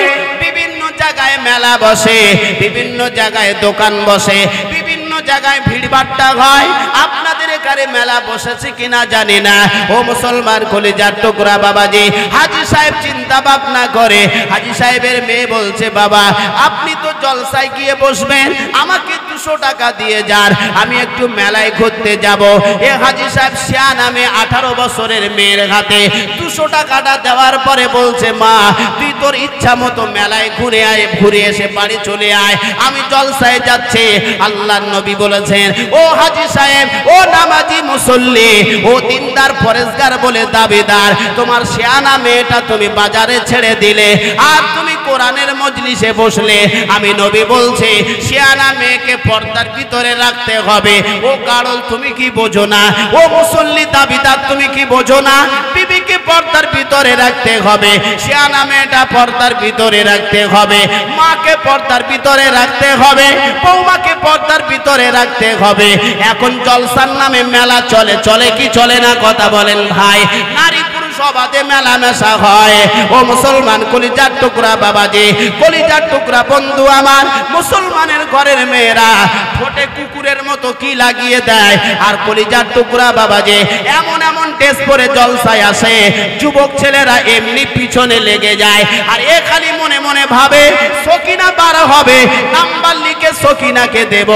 বিভিন্ন জায়গায় মেলা বসে, বিভিন্ন জায়গায় দোকান বসে, বিভিন্ন জায়গায় ভিড়ভাট্টা হয়। আপনাদের এখানে মেলা বসেছে কিনা জানি না। ও মুসলমান কলিজার টুকরা বাবাজি, হাজী সাহেব চিন্তা ভাবনা করে। হাজী সাহেবের মেয়ে বলছে, বাবা আপনি তো জলসায় গিয়ে বসবেন, আমাকে 200 টাকা দিয়ে যান, আমি একটু মেলায় ঘুরতে যাব। এ হাজী সাহেব শিয়া নামে 18 বছরের মেয়ের হাতে 200 টাকাটা দেওয়ার পরে বলছে, মা তুই তোর ইচ্ছা মতো মেলায় ঘুরে আয়, ঘুরে এসে বাড়ি চলে আয়, আমি জলসায় যাচ্ছি। আল্লাহর নবী বলেছেন, ও হাজী সাহেব, ও নামাজি মুসল্লি, ও দিনদার পরেজগার বলে দাবিদার, তোমার শিয়ানা মেয়েটা তুমি বাজারে ছেড়ে দিলে আর তুমি কোরআনের মজলিসে বসলে। আমি নবী বলছি শিয়ানা মেয়েকে পর্দার ভিতরে রাখতে হবে। ও গাড়ল তুমি কি বোঝো না? ও মুসল্লি দাবিদার তুমি কি বোঝো না? বিবিকে পর্দার ভিতরে রাখতে হবে, শিয়ানা মেয়েটা পর্দার ভিতরে রাখতে হবে, মাকে পর্দার ভিতরে রাখতে হবে, বৌমাকে পর্দার ভিতরে রাখতে হবে। এখন জলসার নামে মেলা চলে, চলে কি চলে না? কথা বলেন ভাই। নারী পুরুষ অবাধে মেলামেশা হয়। ও মুসলমান কলিজার টুকরা বাবাজি, কলিজার টুকরা বন্ধু আমার, মুসলমানের ঘরের মেয়েরা ঠোঁটে কুকুরের মতো কি লাগিয়ে দেয়, আর কলিজার টুকরা বাবাজি এমন এমন ড্রেস পরে জলসায় আসে, যুবক ছেলেরা এমনি পিছনে লেগে যায়। আর এ খালি মনে মনে ভাবে সকিনা বার হবে, নাম্বার লিখে সকিনাকে দেব,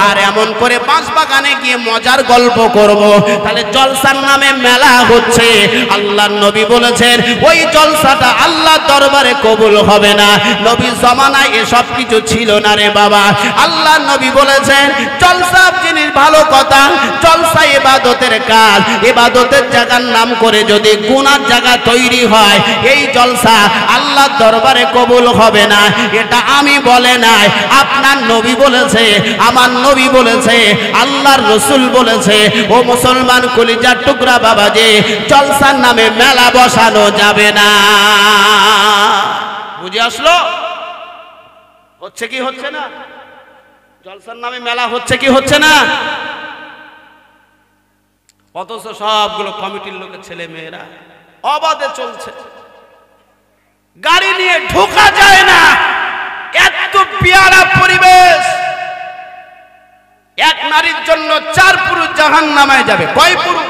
আর এমন করে বাঁশবাগানে গিয়ে মজার গল্প করব। তাহলে জলসার নামে মেলা হচ্ছে। আল্লাহর নবী বলেছেন ওই জলসাটা আল্লাহর দরবারে কবুল হবে না। নবীর জমানায় এসব কিছু ছিল না রে বাবা। আল্লাহর নবী বলেছেন জলসা জিনিস ভালো কথা, জলসা ইবাদতের কাজ, ইবাদতের জায়গার নাম করে যদি গুনার জায়গা তৈরি হয়, এই জলসা আল্লাহর দরবারে কবুল হবে না। এটা আমি বলে নাই, আপনার নবী বলেছে, আমার নবী বলেছে, আল্লাহর রসুল বলেছে। ও মুসলমান কলিজার টুকরা বাবাজি, জলসার নামে মেলা বসানো যাবে না। বুঝে আসলো? হচ্ছে কি হচ্ছে না? জলসার নামে মেলা হচ্ছে কি হচ্ছে না? অথচ সবগুলো কমিটির লোকের ছেলে মেয়েরা অবাধে চলছে, গাড়ি নিয়ে ঢোকা যায় না। এত পেয়ারা পরিবেশ, এক নারীর জন্য 4 পুরুষ জাহান্নামে যাবে। কয় পুরুষ?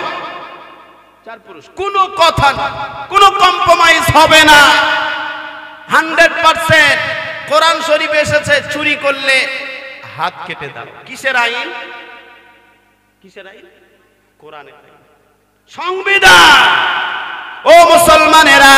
4 পুরুষ। কোনো কথা না, কোনো কম্প্রোমাইজ হবে না। 100% কোরআন শরীফ এসেছে, চুরি করলে হাত কেটে দাও। কিসের আইন? কিসের আইন? কোরআনের আইন, সংবিধান। ও ও মুসলমানেরা,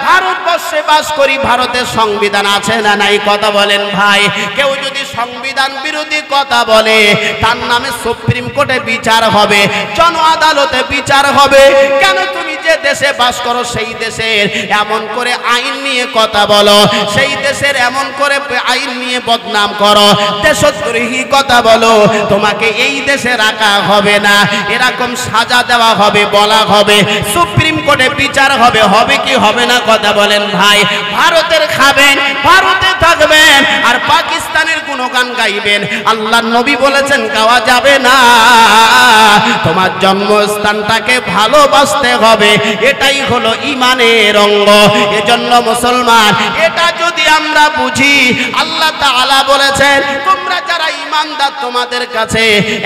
ভারতবর্ষে বাস করি, ভারতের সংবিধান আছে না নাই কথা বলেন ভাই? কেউ যদি সংবিধান বিরোধী কথা বলে তার নামে সুপ্রিম কোর্টে বিচার হবে, জন আদালতে বিচার হবে। কেন তুমি যে দেশে বাস করো সেই দেশের এমন করে আইন নিয়ে কথা বলো, সেই দেশের এমন করে আইন নিয়ে বদনাম করো, দেশদ্রোহী কথা বলো, তোমাকে এই দেশে রাখা হবে না, এরকম সাজা দেওয়া হবে, বলা হবে, সুপ্রিম কোর্টে বিচার হবে। হবে কি হবে না কথা বলেন ভাই? ভারতের খাবেন, ভারতে থাকবেন, আর পাকিস্তানের গুণগান গাইবেন। আল্লাহর নবী বলেছেন গাওয়া যাবে না, তোমার জন্মস্থানটাকে ভালোবাসতে হবে, এটাই হলো ঈমানের অঙ্গ। এজন্য মুসলমান, এটা যদি আমরা বুঝি, আল্লাহ তাআলা বলেছেন তোমরা যারা ঈমানদার তোমাদের কাছে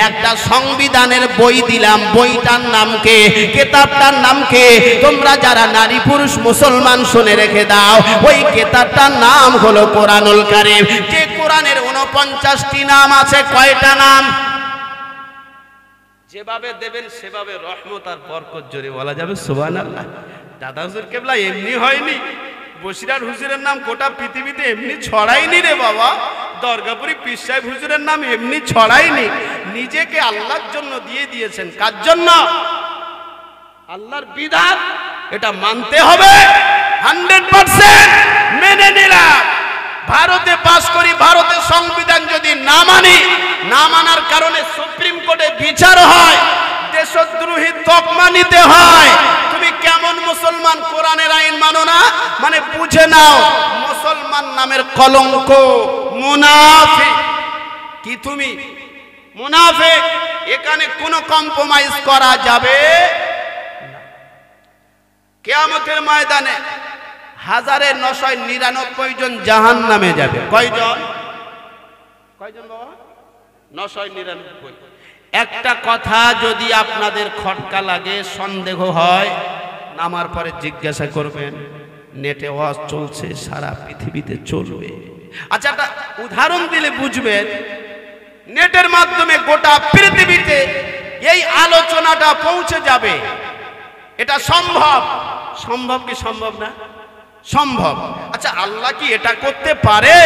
একটা সংবিধানের বই দিলাম, বইটার নাম কি, কিতাবটার নাম কি? তোমরা যারা নারী পুরুষ মুসলমান শুনে রেখে দাও, ওই কিতাবটার নাম হলো কোরআনুল কারীম। যে কোরআনের 49টি নাম আছে। কয়টা নাম? যেভাবে দেবেন সেভাবে রহমত আর বরকত জোরে বলা যাবে সুবহানাল্লাহ। দাদা হুজুর কেবলা এমনি হয়নি, বসিরার হুজুরের নাম গোটা পৃথিবীতে এমনি ছড়ায়নি রে বাবা। দরগাপুরি পীর সাহেব হুজুরের নাম এমনি ছড়ায়নি, নিজেকে আল্লাহর জন্য দিয়ে দিয়েছেন। কার জন্য? আল্লাহর বিধান, এটা মানতে হবে। 100% মেনে নিলাম। ভারতে বাস করি, ভারতের সংবিধান যদি না মানি, না মানার কারণে সুপ্রিম কোর্টে বিচার হয়, দেশদ্রোহী তকমা নিতে হয়। তুমি কেমন মুসলমান? কোরআনের আইন মানো না মানে বুঝে নাও মুসলমান নামের কলঙ্ক, মুনাফিক। কি তুমি মুনাফিক? এখানে কোনো কম্প্রোমাইজ করা যাবে না। কিয়ামতের ময়দানে 1999 জন জাহান্নামে যাবে। কয়জন? কয়জন বাবা? 999। একটা কথা যদি আপনাদের খটকা লাগে, সন্দেহ হয়, নামার পরে জিজ্ঞাসা করবেন। নেটে ওয়াজ চলছে, সারা পৃথিবীতে চলবে। আচ্ছা, একটা উদাহরণ দিলে বুঝবেন। নেটের মাধ্যমে গোটা পৃথিবীতে এই আলোচনাটা পৌঁছে যাবে। এটা সম্ভব। সম্ভব কি সম্ভব না? সম্ভব। আচ্ছা, আল্লাহ কি এটা করতে পারে?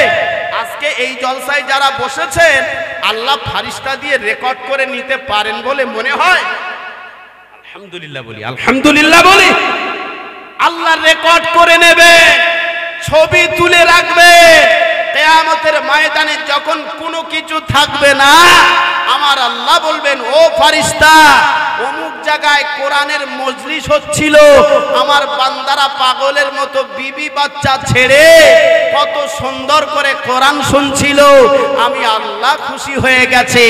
আজকে এই জলসায় যারা বসেছেন, আল্লাহ ফারিস্তা দিয়ে রেকর্ড করে নিতে পারেন বলে মনে হয়? আলহামদুলিল্লাহ বলি, আলহামদুলিল্লাহ বলি। আল্লাহ রেকর্ড করে নেবে, ছবি তুলে রাখবে। কিয়ামতের ময়দানে যখন কোনো কিছু থাকবে না, আমার আল্লাহ বলবেন, ও ফারিস্তা, অমুক জায়গায় কোরআনের মজলিস হচ্ছিল, আমার বান্দারা পাগলের মতো বিবি বাচ্চা ছেড়ে কত সুন্দর করে কোরআন শুনছিল, আমি আল্লাহ খুশি হয়ে গেছে।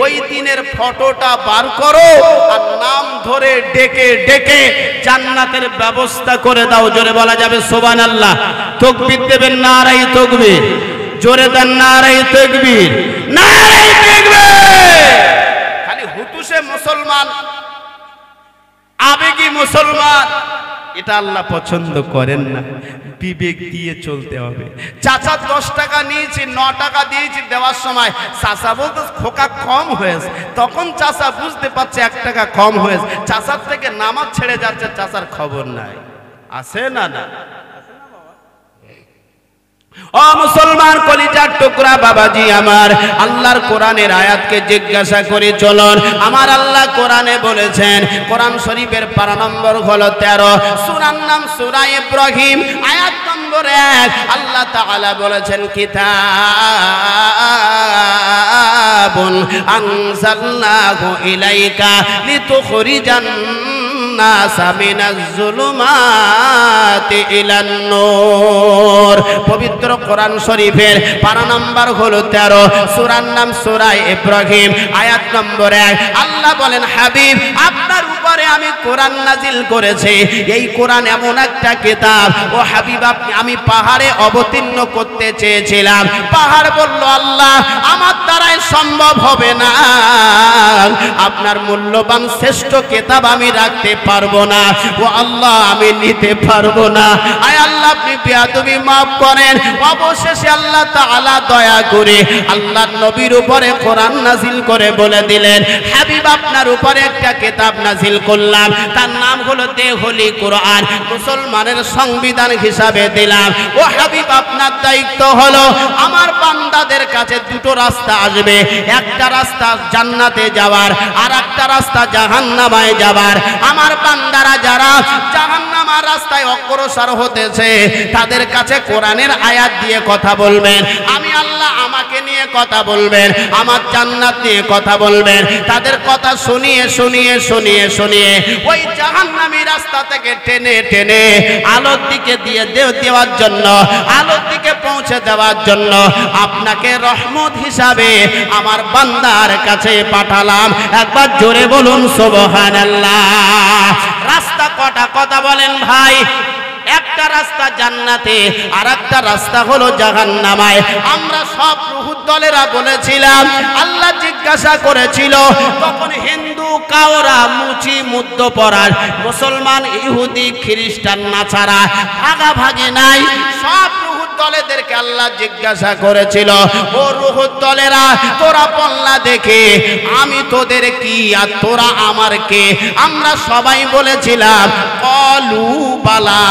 ওই দিনের ফটোটা বার করো আর নাম ধরে ডেকে ডেকে জান্নাতের ব্যবস্থা করে দাও। জোরে বলা যাবে সুবহানাল্লাহ। তাকবীর দেবেন, নারায়ে তাকবীর। জোরে দেন, নারায়ে তাকবীর, নারায়ে তাকবীর। খালি হুতুশে মুসলমান, আবেগী মুসলমান, এটা আল্লাহ পছন্দ করেন না। বিবেক দিয়ে চলতে হবে। চাচা 10 টাকা নিয়েছি, 9 টাকা দিয়েছি, দেওয়ার সময় চাচা বলতো খোকা কম হয়েছে, তখন চাচা বুঝতে পারছে 1 টাকা কম হয়েছে, চাচার থেকে নামাজ ছেড়ে যাচ্ছে, চাচার খবর নাই। আছে না? না। ও মুসলমান কলিজার টুকরা বাবাজি আমার, আল্লাহর কোরআনের আয়াতকে জিজ্ঞাসা করে চলুন। আমার আল্লাহ কোরআনে বলেছেন, কোরআন শরীফের পারা নম্বর হলো 13, সূরার নাম সূরা ইব্রাহিম, আয়াত নম্বর 1। আল্লাহ তাআলা বলেছেন, কিতাবুন আনজালনাহু ইলাইকা লিতুখরিজান নাসা মিনাজ যুলুমাতি ইলান নূর। পবিত্র কোরআন শরীফের পারা নাম্বার হলো 13, সূরার নাম সূরা ইব্রাহিম, আয়াত নম্বর 1। আল্লাহ বলেন, হাবিব, আপনার উপরে আমি কোরআন নাজিল করেছি। এই কোরআন এমন একটা কিতাব, ও হাবিব, আমি পাহাড়ে অবতীর্ণ করতে চেয়েছিলাম। পাহাড় বলল, আল্লাহ, আমার দ্বারাই সম্ভব হবে না, আপনার মূল্যবান শ্রেষ্ঠ কিতাব আমি রাখতে পারবো না। ও আল্লাহ, আমি নিতে পারবো না। আয় আল্লাহ, আপনি বেয়াদবি মাফ করেন। অবশেষে আল্লাহ তাআলা দয়া করে আল্লাহর নবীর উপরে কোরআন নাজিল করে বলে দিলেন, হাবিব, আপনার উপরে একটা কিতাব নাজিল করলাম, তার নাম হলো দেহলি কোরআন, মুসলমানের সংবিধান হিসাবে দিলাম। ও হাবিব, আপনার দায়িত্ব হলো আমার বান্দাদের কাছে দুটো রাস্তা আসবে, একটা রাস্তা জান্নাতে যাওয়ার, আর একটা রাস্তা জাহান্নামে যাবার। আমার বান্দারা যারা জাহান্নামের রাস্তায় অগ্রসর হতেছে তাদের কাছে কোরআনের আয়াত দিয়ে কথা বলবেন, আমি আল্লাহ আমাকে নিয়ে কথা বলবেন, আমার জান্নাত নিয়ে কথা বলবেন। তাদের কথা শুনিয়ে শুনিয়ে শুনিয়ে শুনিয়ে ওই জাহান্নামী রাস্তা থেকে টেনে টেনে আলোর দিকে দিয়ে দেওয়ার জন্য, আলোর দিকে পৌঁছে দেওয়ার জন্য আপনাকে রহমত হিসাবে আমার বান্দার কাছে পাঠালাম। একবার জোরে বলুন সুবহানাল্লাহ। রাস্তা কটা কথা বলেন ভাই? একটা রাস্তা জান্নাতে, আর একটা রাস্তা হলো জাহান্নামায়। আমরা সব রুহুর দলেরা বলেছিলাম, আল্লাহ জিজ্ঞাসা করেছিল তখন হিন্দু কাওরা মুচি মুদ্দ পরার মুসলমান ইহুদি খ্রিস্টান নাছাড়া ভাগাভাগি নাই, সব রুহুর দলেদেরকে আল্লাহ জিজ্ঞাসা করেছিল, ও রুহুর দলেরা তোরা পল্লা দেখে আমি তোদের কি আর তোরা আমার কে? আমরা সবাই বলেছিলাম কলু বালা,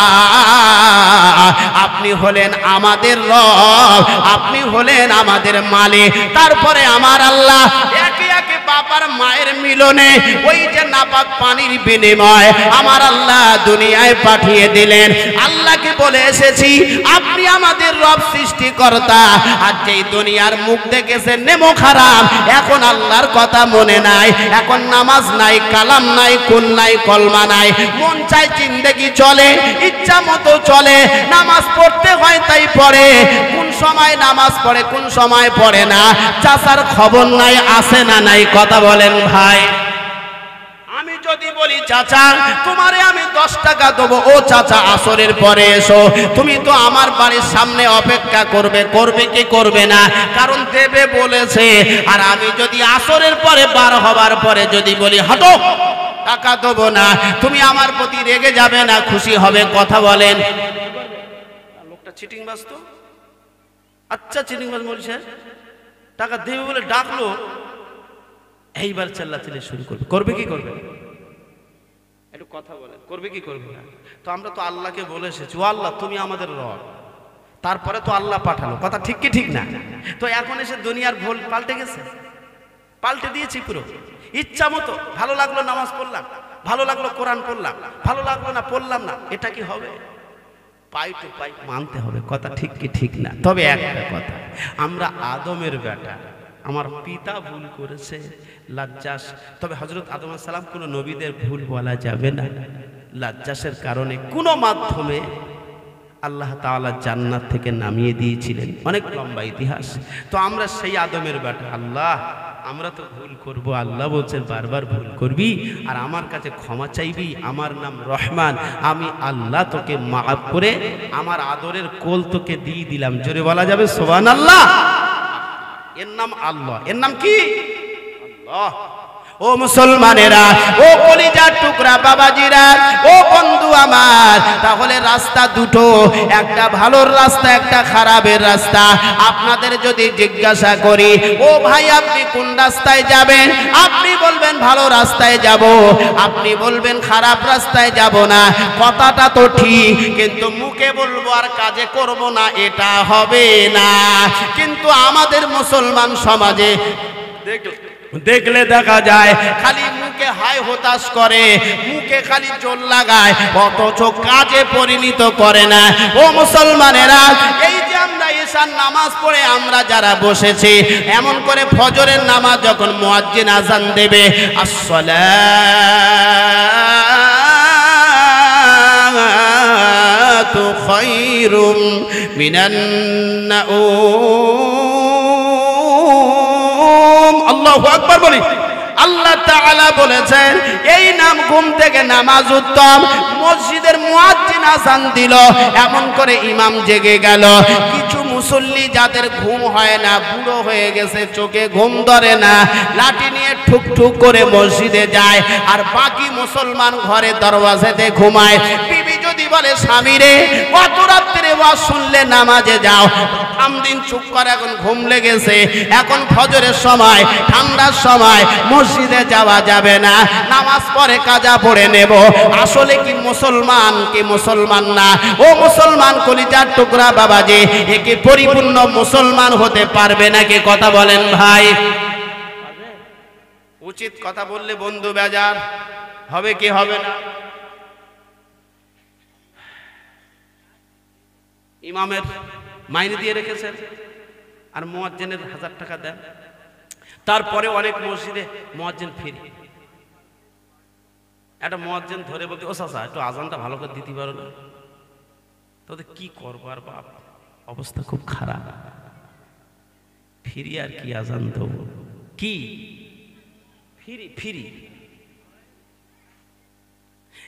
আপনি হলেন আমাদের রব, আপনি হলেন আমাদের মালিক। তারপরে আমার আল্লাহ একে একে বাবার মায়ের মিলনে ওই যে নাপাক পানির বিনিময় আমার আল্লাহ দুনিয়ায় পাঠিয়ে দিলেন। আল্লাহকে বলে এসেছি আপনি আমাদের রব সৃষ্টিকর্তা, আর যেই দুনিয়ার মুখ দেখেছেন নেমো খারাপ, এখন আল্লাহর কথা মনে নাই, এখন নামাজ নাই, কালাম নাই, কুল নাই, কলমা নাই, মন চাই জিন্দেগি চলে, ইচ্ছা মতো চলে, নামাজ পড়তে হয় তাই পড়ে, কোন সময় নামাজ পড়ে কোন সময় পড়ে না, চাচার খবর নাই, আসে না নাই, কথা বলেন ভাই। আমি যদি বলি চাচা তোমারে আমি 10 টাকা দেবো, ও চাচা আসরের পরে এসো, তুমি তো আমার বাড়ির সামনে অপেক্ষা করবে, করবে কি করবে না? কারণ দেবে বলেছে। আর আমি যদি আসরের পরে বার হবার পরে যদি বলি হাঁটো, টাকা দেবো না, তুমি আমার প্রতি রেগে যাবে না, খুশি হবে? কথা বলেন। লোকটা চিটিংবাজ তো, আচ্ছা চিটিংবাজ বলছে, টাকা দেবে বলে ডাকলো, এইবার চিল্লাচিল্লি শুরু করবে, করবে কি করবে? একটু কথা বলেন, করবে কি করবে না? তো আমরা তো আল্লাহকে বলে এসেছি, ও আল্লাহ তুমি আমাদের রব, তারপরে তো আল্লাহ পাঠালো, কথা ঠিক কি ঠিক না? তো এখন এসে দুনিয়ার ভুল পাল্টে গেছে, পাল্টে দিয়েছি পুরো ইচ্ছা মতো। ভালো লাগলো নামাজ পড়লাম, ভালো লাগলো কোরআন পড়লাম, ভালো লাগলো না পড়লাম না, এটা কি হবে? পাই টু পাই মানতে হবে, কথা ঠিক কি ঠিক না? তবে একটা কথা, আমরা আদমের বেটা, আমার পিতা ভুল করেছে, লজ্জাস। তবে হযরত আদম আলাইহিস সালাম কোনো নবীদের ভুল বলা যাবে না, লজ্জাসের কারণে কোনো মাধ্যমে আল্লাহ তাআলা জান্নাত থেকে নামিয়ে দিয়েছিলেন, অনেক লম্বা ইতিহাস। তো আমরা সেই আদমের বেটা, আল্লাহ আমরা তো ভুল করব, আল্লাহ বলছেন বারবার ভুল করবি আর আমার কাছে ক্ষমা চাইবি, আমার নাম রহমান, আমি আল্লাহ তোকে মাফ করে আমার আদরের কোল তোকে দিয়ে দিলাম। জোরে বলা যাবে সুবহানাল্লাহ। এর নাম আল্লাহ, এর নাম কি? আল্লাহ। ও মুসলমানেরা, ও কলিজার টুকরা বাবাজিরা, ও বন্ধু আমার, তাহলে রাস্তা দুটো, একটা ভালোর রাস্তা, একটা খারাপের রাস্তা। আপনাদের যদি জিজ্ঞাসা করি, ও ভাই আপনি কোন রাস্তায় যাবেন? আপনি বলবেন ভালো রাস্তায় যাব, আপনি বলবেন খারাপ রাস্তায় যাব না। কথাটা তো ঠিক, কিন্তু মুখে বলবো আর কাজে করব না, এটা হবে না। কিন্তু আমাদের মুসলমান সমাজে দেখলে দেখা যায় খালি মুখে হাই হতাশ করে, মুখে খালি জোর লাগায়, অথচ কাজে পরিণত করে না। ও মুসলমানেরা, এই যে আমরা ঈশার নামাজ পড়ে আমরা যারা বসেছি, এমন করে ফজরের নামাজ যখন মুয়াজ্জিন আযান দেবে, আসসালাতু খায়রুম মিনান নাউম, আল্লাহু আকবার বলি। আল্লাহ তাআলা বলেছেন এই নাম ঘুম থেকে নামাজ উত্তম। মসজিদের মুয়াজ্জিন আযান দিল, এমন করে ইমাম জেগে গেল। কিছু মুসল্লি যাদের ঘুম হয় না, বুড়ো হয়ে গেছে, চোখে ঘুম ধরে না, লাঠি নিয়ে ঠুক ঠুক করে মসজিদে যায়, আর বাকি মুসলমান ঘরে দরওয়াজাতে ঘুমায়। বিবি যদি বলে স্বামী রে কত রাত্রে ওয়াজ শুনলে নামাজে যাও, আমদিন চুপ করে, এখন ঘুম লেগেছে, এখন ফজরের সময়, ঠান্ডার সময় মসজিদে যাওয়া যাবে না, নামাজ পড়ে কাজা পড়ে নেব। আসলে কি মুসলমান কি মুসলমান না? ও মুসলমান কলিজার টুকরা বাবাজি, একে পরিপূর্ণ মুসলমান হতে পারবে নাকি? কথা বলেন ভাই। উচিত কথা বললে বন্ধু বেজার হবে কি হবে না? ইমামের মাইনে দিয়ে রেখেছেন আর মুয়াজ্জিনের 1000 টাকা দেন, তারপরে অনেক মসজিদে মুয়াজ্জিন ফ্রি। একটা মুয়াজ্জিন ধরে বলতে, ও চাচা একটু আজানটা ভালো করে দিতে পারো না? তোদের কি করবো আর বাপ, অবস্থা খুব খারাপ, ফ্রি আর কি আজান দেবো, কি ফ্রি ফ্রি।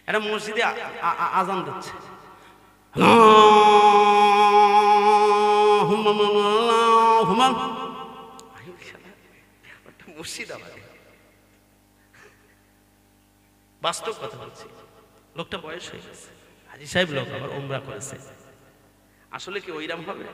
একটা মসজিদে আজান দিচ্ছে, বাস্তব কথা বলছি, লোকটা বয়স হয়ে গেছে, হাজী সাহেব লোক, আবার উমরা করেছে, আসলে কি ওইরাম হবে?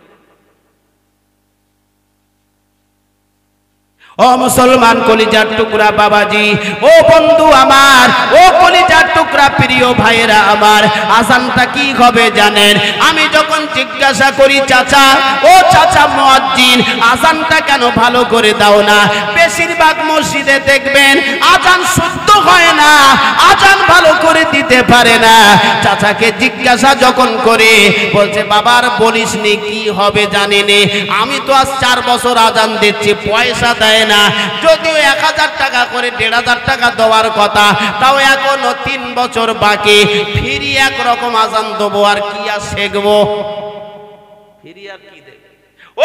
ও মুসলমান কলিজার টুকরা বাবাজি, ও বন্ধু আমার, ও কলিজার টুকরা প্রিয় ভাইয়েরা আমার, আজানটা কি হবে জানেন? আমি যখন জিজ্ঞাসা করি, চাচা ও চাচা মুয়াজ্জিন, আজানটা কেন ভালো করে দাও না? বেশিরভাগ মসজিদে দেখবেন আজান শুদ্ধ হয় না, আজান ভালো করে দিতে পারে না। চাচাকে জিজ্ঞাসা যখন করে, বলছে বাবার বলিসনি, কি হবে জানি নে, আমি তো আজ 4 বছর আজান দিচ্ছি, পয়সা দেয় না, যদিও 1000 টাকা করে 1500 টাকা দেওয়ার কথা, তাও এখনো 3 বছর বাকি, ফিরি একরকম আজান দেবো, আর কি আর শিখবো? ফিরি আর কি দেব?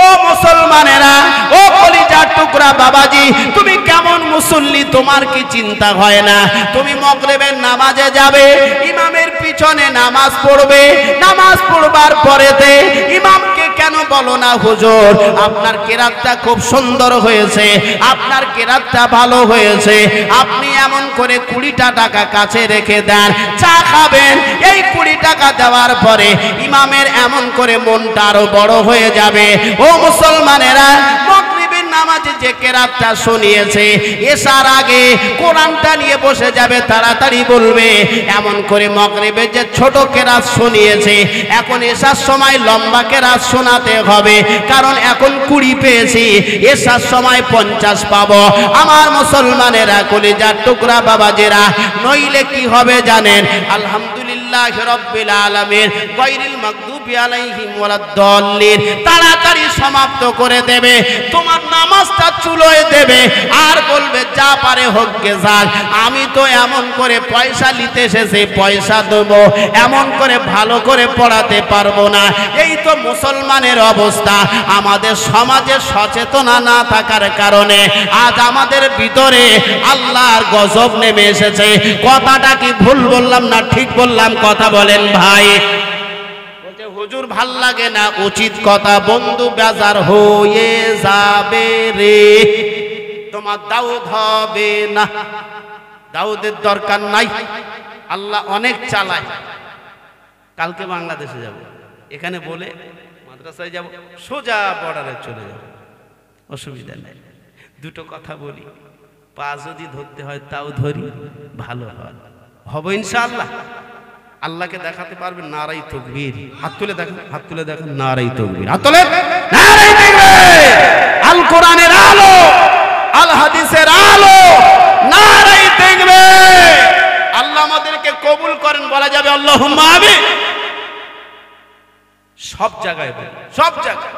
ও মুসলমানেরা, ও কলিজার টুকরা বাবাজি, তুমি কেমন মুসল্লি, তোমার কি চিন্তা হয় না? তুমি মাগরিবের নামাজে যাবে, ইমামের পিছনে নামাজ পড়বে, নামাজ পড়বার পরেতে ইমামকে কেন বলো না, হুজুর আপনার কেরাতটা খুব সুন্দর হয়েছে, আপনার কেরাতটা ভালো হয়েছে, আপনি এমন করে 20টা টাকা কাছে রেখে দেন, চা খাবেন, এই 20 টাকা দেওয়ার পরে ইমামের এমন করে মনটা আরো বড় হয়ে যাবে। ও মুসলমানেরা, মাগরিবের নামাজে যে কেরাতটা শুনিয়েছে, এশার আগে কোরআনটা নিয়ে বসে যাবে, তাড়াতাড়ি বলবে, এমন করে মাগরিবের যে ছোট কেরাত শুনিয়েছে, এখন এশার সময় লম্বা কেরাত শোনাতে হবে, কারণ এখন 20 পেয়েছি, এশার সময় 50 পাবো। আমার মুসলমানেরা, কলিজার টুকরা বাবাজেরা, নইলে কি হবে জানেন? আলহামদুলিল্লাহ রাব্বিল আলামিন গায়রিল মাগদুবি আলাইহিম ওয়ালাদ-দাল্লিন তাড়াতাড়ি সমাপ্ত করে দেবে, তোমার নামাজটা চুলোয় দেবে, আর বলবে যা পারে হোক গে যাক, আমি তো এমন করে পয়সা নিতে এসেছি, পয়সা দেবো, এমন করে ভালো করে পড়াতে পারবো না। এই তো মুসলমানের অবস্থা। আমাদের সমাজে সচেতনা না থাকার কারণে আজ আমাদের ভিতরে আল্লাহর গজব নেমে এসেছে। কথাটা কি ভুল বললাম না ঠিক বললাম? কথা বলেন ভাই। হুজুর ভাল লাগে না, উচিত কথা, বন্ধু বেজার হয়ে যাবে রে, তোমার দাউদ হবে না, দাউদের দরকার নাই, আল্লাহ অনেক চালায়। কালকে বাংলাদেশে যাব, এখানে বলে মাদ্রাসায় যাব, সোজা বর্ডারে চলে যাব, অসুবিধা নেই। দুটো কথা বলি, পা যদি ধরতে হয় তাও ধরি, ভালো হয়, হব ইনশাআল্লাহ। আল্লাহকে দেখাতে পারবেন। নারাই তাকবীর, হাত তুলে দেখেন, হাত তুলে দেখেন, নারাই তাকবীর, হাত তুলে, নারাই তাকবীর। আল কোরআনের আলো, আল হাদিসের আলো, নারাই তাকবীর। আল্লাহ আমাদেরকে কবুল করেন, বলা যাবে আল্লাহুম্মা আমিন। সব জায়গায় বলি, সব জায়গায়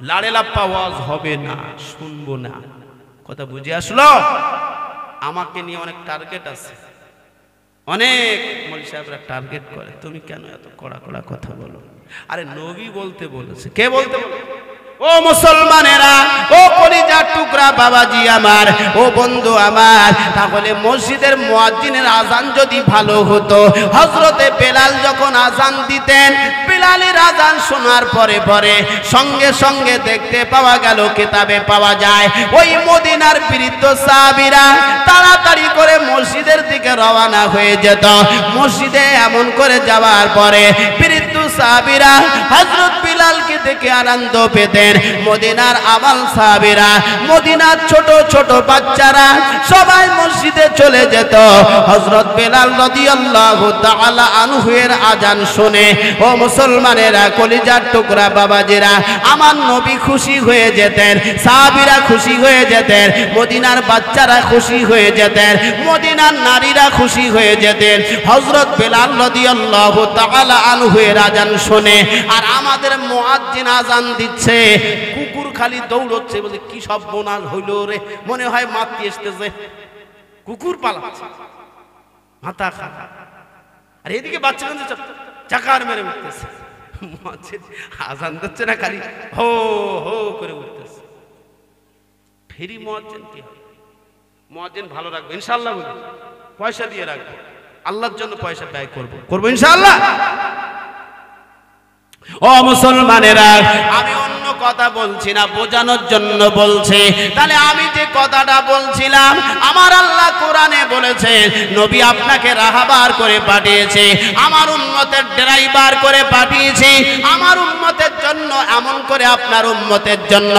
লাড়ে লাপ্পা ওয়াজ হবে না, শুনবো না। কথা বুঝে আসলো? আমাকে নিয়ে অনেক টার্গেট আছে, অনেক মৌলভী সাহেবরা টার্গেট করে, তুমি কেন এত কড়া কড়া কথা বলো? আরে নবী বলতে বলেছে, কে বলতে বলেছে? ও মুসলমানেরা, ও কলিজার টুকরা বাবাজি আমার, ও বন্ধু আমার, তাহলে মসজিদের মুয়াজ্জিনের আজান যদি ভালো হতো, হযরতে বেলাল যখন আজান দিতেন, বেলালের আজান শোনার পরে পরে সঙ্গে সঙ্গে দেখতে পাওয়া গেল, কিতাবে পাওয়া যায়, ওই মদিনার বৃদ্ধ সাহাবীরা তাড়াতাড়ি করে মসজিদের দিকে রওনা হয়ে যেত। মসজিদে এমন করে যাওয়ার পরে বৃদ্ধ সাহাবীরা হযরত বিলালকে দেখে আনন্দ পেতেন। মদিনার আবাল সাহাবীরা, মদিনার ছোট ছোট বাচ্চারা সবাই মসজিদে চলে যেত। হযরত বিলাল রাদিয়াল্লাহু তাআলা আনহু এর আজান শুনে ও মুসলমানেরা, কলিজার টুকরা বাবাজিরা, আমার নবী খুশি হয়ে যেতেন, সাহাবীরা খুশি হয়ে যেতেন, মদিনার বাচ্চারা খুশি হয়ে যেতেন, মদিনার নারীরা খুশি হয়ে যেতেন হযরত বিলাল রাদিয়াল্লাহু তাআলা আনহু এর আজান শুনে। আর আমাদের মুয়াজ্জিন আজান দিচ্ছে, কুকুর খালি দৌড়চ্ছে, বলে কি সব বোনাস হইল রে, মনে হয় মাতৃ এসতেছে, কুকুর পালাচ্ছে, মাথা খারাপ। আর এদিকে বাচ্চা চাকার মেরে উঠতেছে, আজান দিচ্ছে না, খালি হো হো করে উঠতেছে। ফেরি মুয়াজ্জিন কি হবে? মুয়াজ্জিন ভালো রাখবো ইনশাআল্লাহ, পয়সা দিয়ে রাখবো, আল্লাহর জন্য পয়সা ব্যয় করবো ইনশাআল্লাহ। ও মুসলমানেরা, আমি অন্য কথা বলছি না, বোঝানোর জন্য বলছি। তাহলে আমি যে কথাটা বলছিলাম, আমার আল্লাহ কোরআনে বলেছেন নবী আপনাকে রাহাবার করে পাঠিয়েছে, আমার উম্মতের ড্রাইভার করে পাঠিয়েছি, আমার উম্মতের জন্য এমন করে আপনার উম্মতের জন্য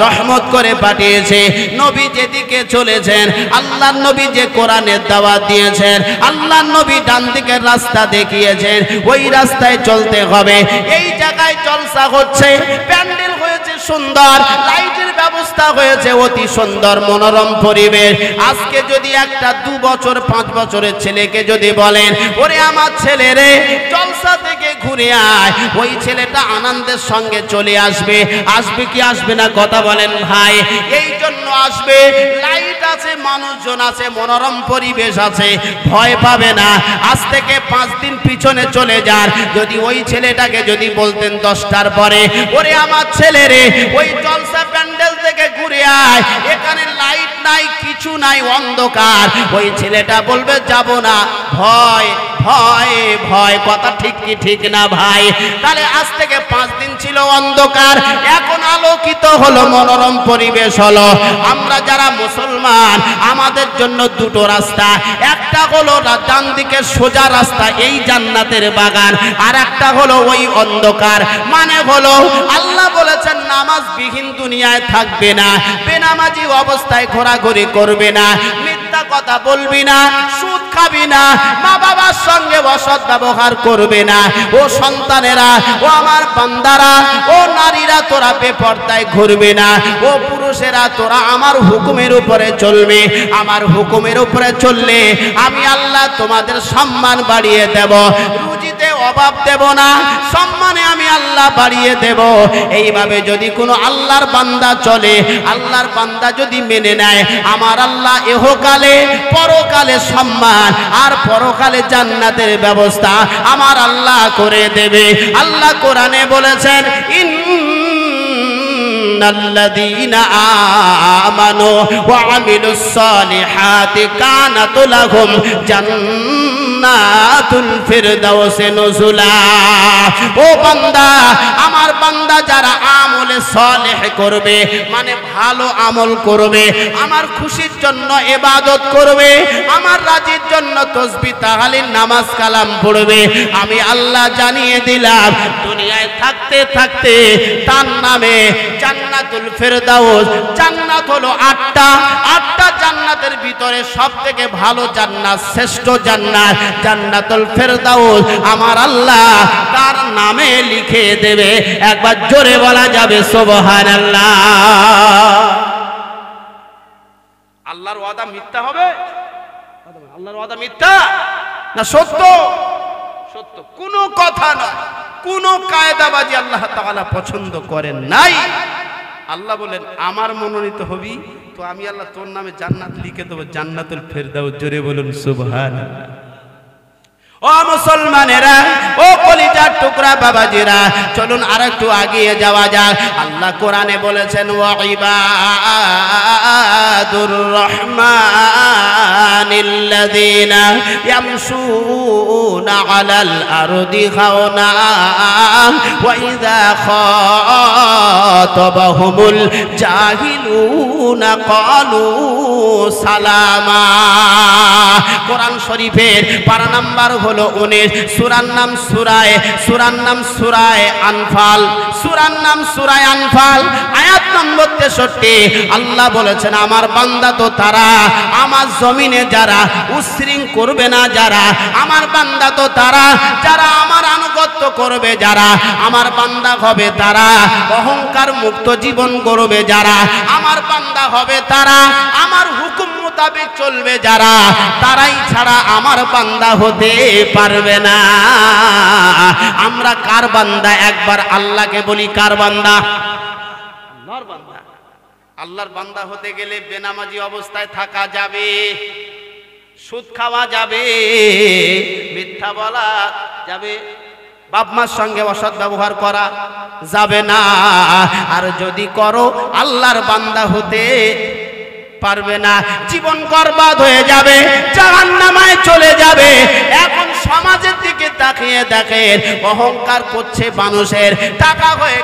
রহমত করে পাঠিয়েছে। নবী যেদিকে চলেছেন, আল্লাহর নবী যে কোরআনের দাওয়াত দিয়েছেন, আল্লাহর নবী ডান দিকের রাস্তা দেখিয়েছেন, ওই রাস্তায় চলতে হবে। এই জায়গায় জলসা হচ্ছে, প্যান্ডেল হয়েছে সুন্দর, লাইটের ব্যবস্থা হয়েছে অতি সুন্দর, মনোরম পরিবেশ। আজকে যদি একটা 2 বছর 5 বছরের ছেলেকে যদি বলেন, ওরে আমার ছেলে রে জলসা থেকে ঘুরে আয়, ওই ছেলেটা আনন্দের সঙ্গে চলে আসবে। আসবে কি আসবে না কথা বলেন ভাই? এই জন্য আসবে, লাইট আছে, মানুষজন আছে, মনোরম পরিবেশ আছে, ভয় পাবে না। আজ থেকে 5 দিন পিছনে চলে যান, যদি ওই ছেলেটাকে যদি বলতেন 10টার পরে, ওরে আমার ছেলে রে ওই জলসা প্যান্ডেল থেকে ঘুরে আয়, এখানে লাইট নাই, কিছু নাই, অন্ধকার, ওই ছেলেটা বলবে যাব না, ভয় ভয় ভয়। কথা ঠিক কি ঠিক না ভাই? তাহলে আজ থেকে 5 দিন ছিল অন্ধকার, এখন আলোকিত হলো, মনোরম পরিবেশ হলো। আমরা যারা মুসলমান, আমাদের জন্য 2টো রাস্তা, একটা হলো ডান দিকের সোজা রাস্তা, এই জান্নাতের বাগান, আর একটা হলো ওই অন্ধকার। মানে হলো আল্লাহ বলেছেন নামাজ বিহীন দুনিয়ায় থাকবে না, বেনামাজি অবস্থায় ঘোরাঘুরি করবে না, মিথ্যা কথা বলবি না, সুদ খাবি না, মা বাবার সঙ্গে অসৎ ব্যবহার করবে না। ও সন্তানেরা, ও আমার বান্দারা, ও নারীরা, তোরা বেপরদায় ঘুরবে না। ও পুরুষেরা, তোরা আমার হুকুমের উপরে চলবে। আমার হুকুমের উপরে চললে আমি আল্লাহ তোমাদের সম্মান বাড়িয়ে দেব, রুজিতে অভাব দেব না, সম্মানে আমি আল্লাহ বাড়িয়ে দেব। এইভাবে যদি কোনো আল্লাহর বান্দা চলে, আল্লাহর বান্দা যদি মেনে নেয়, আমার আল্লাহ ইহকালে পরকালে সম্মান আর পরকালে জান্নাতের ব্যবস্থা আমার আল্লাহ করে দেবে। আল্লাহ কোরআনে বলেছেন, ইন্নাল্লাযীনা আমানু ওয়া আমিলুস সালিহাতি কানাত লাহুম জান্নাতুল ফিরদাউসি নুজুলা। ও বান্দা, আমার বান্দা যারা আমলে সালেহ করবে, মানে ভালো আমল করবে, আমার খুশির জন্য ইবাদত করবে, আমার রাজির জন্য তাসবিহ তাহলিল নামাজ কালাম পড়বে, আমি আল্লাহ জানিয়ে দিলাম দুনিয়ায় থাকতে থাকতে তার নামে জান্নাতুল ফিরদাউস, জান্নাত হলো 8টা জান্নাতের ভিতরে সবথেকে ভালো জান্নাত, শ্রেষ্ঠ জান্নাত জান্নাতুল ফিরদাউস আমার আল্লাহ তার নামে লিখে দেবে। একবার জোরে বলা যাবে সুবহানাল্লাহ। আল্লাহর ওয়াদা মিথ্যা হবে? আল্লাহর ওয়াদা মিথ্যা না সত্য? সত্য, কোনো কথা নয়, কোনো কায়দাবাজি আল্লাহ তাআলা পছন্দ করেন নাই। আল্লাহ বলেন আমার মনোনীত হবি তো আমি আল্লাহ তোর নামে জান্নাত লিখে দেবো, জান্নাতুল ফেরদাউস। জোরে বলুন সুবহানাল্লাহ। ও মুসলমানেরা, ও কলিজার টুকরা বাবাজিরা, চলুন আরেকটু এগিয়ে যাওয়া যাক। আল্লাহ কোরআনে বলেছেন, ওয়া ইবাদ ইবাদুর রহমানিল্লাযীনা ইয়ামশুনা আলাল আরদি হাওনা ওয়া ইযা খাতাবাহুমুল জাহিলুনা ক্বালু সালামা। কোরআন শরীফের পারা নাম্বার হলো 19, সূরার নাম সূরায়ে আনফাল, সূরার নাম সূরায়ে আনফাল, আয়াত নম্বর 63। আল্লাহ বলেছেন আমার বান্দা তো তারা, আমার জমিনে যারা উশৃঙ্খল করবে না, যারা আমার বান্দা তো তারা, যারা আমার আনুগত্য করবে, যারা আমার বান্দা হবে, তারা অহংকার মুক্ত জীবন গড়বে, যারা আমার বান্দা হবে, তারা আমার হুকুম মোতাবেক চলবে, যারা তারাই ছাড়া আমার বান্দা হতে পারবে না। আমরা কার বান্দা? একবার আল্লাহকে বলি কার বান্দা? আল্লাহর বান্দা। আল্লাহর বান্দা হতে গেলে বেনামাজি অবস্থায় থাকা যাবে, সুদ খাওয়া যাবে, মিথ্যা বলা যাবে, বাপ মার সঙ্গে অসৎ ব্যবহার করা যাবে না। আর যদি করো আল্লাহর বান্দা হতে পারবে না, জীবন বরবাদ হয়ে যাবে, জাহান্নামে চলে যাবে। এখন সমাজের দিকে তাকিয়ে দেখেন, অহংকার করছে মানুষের, টাকা হয়ে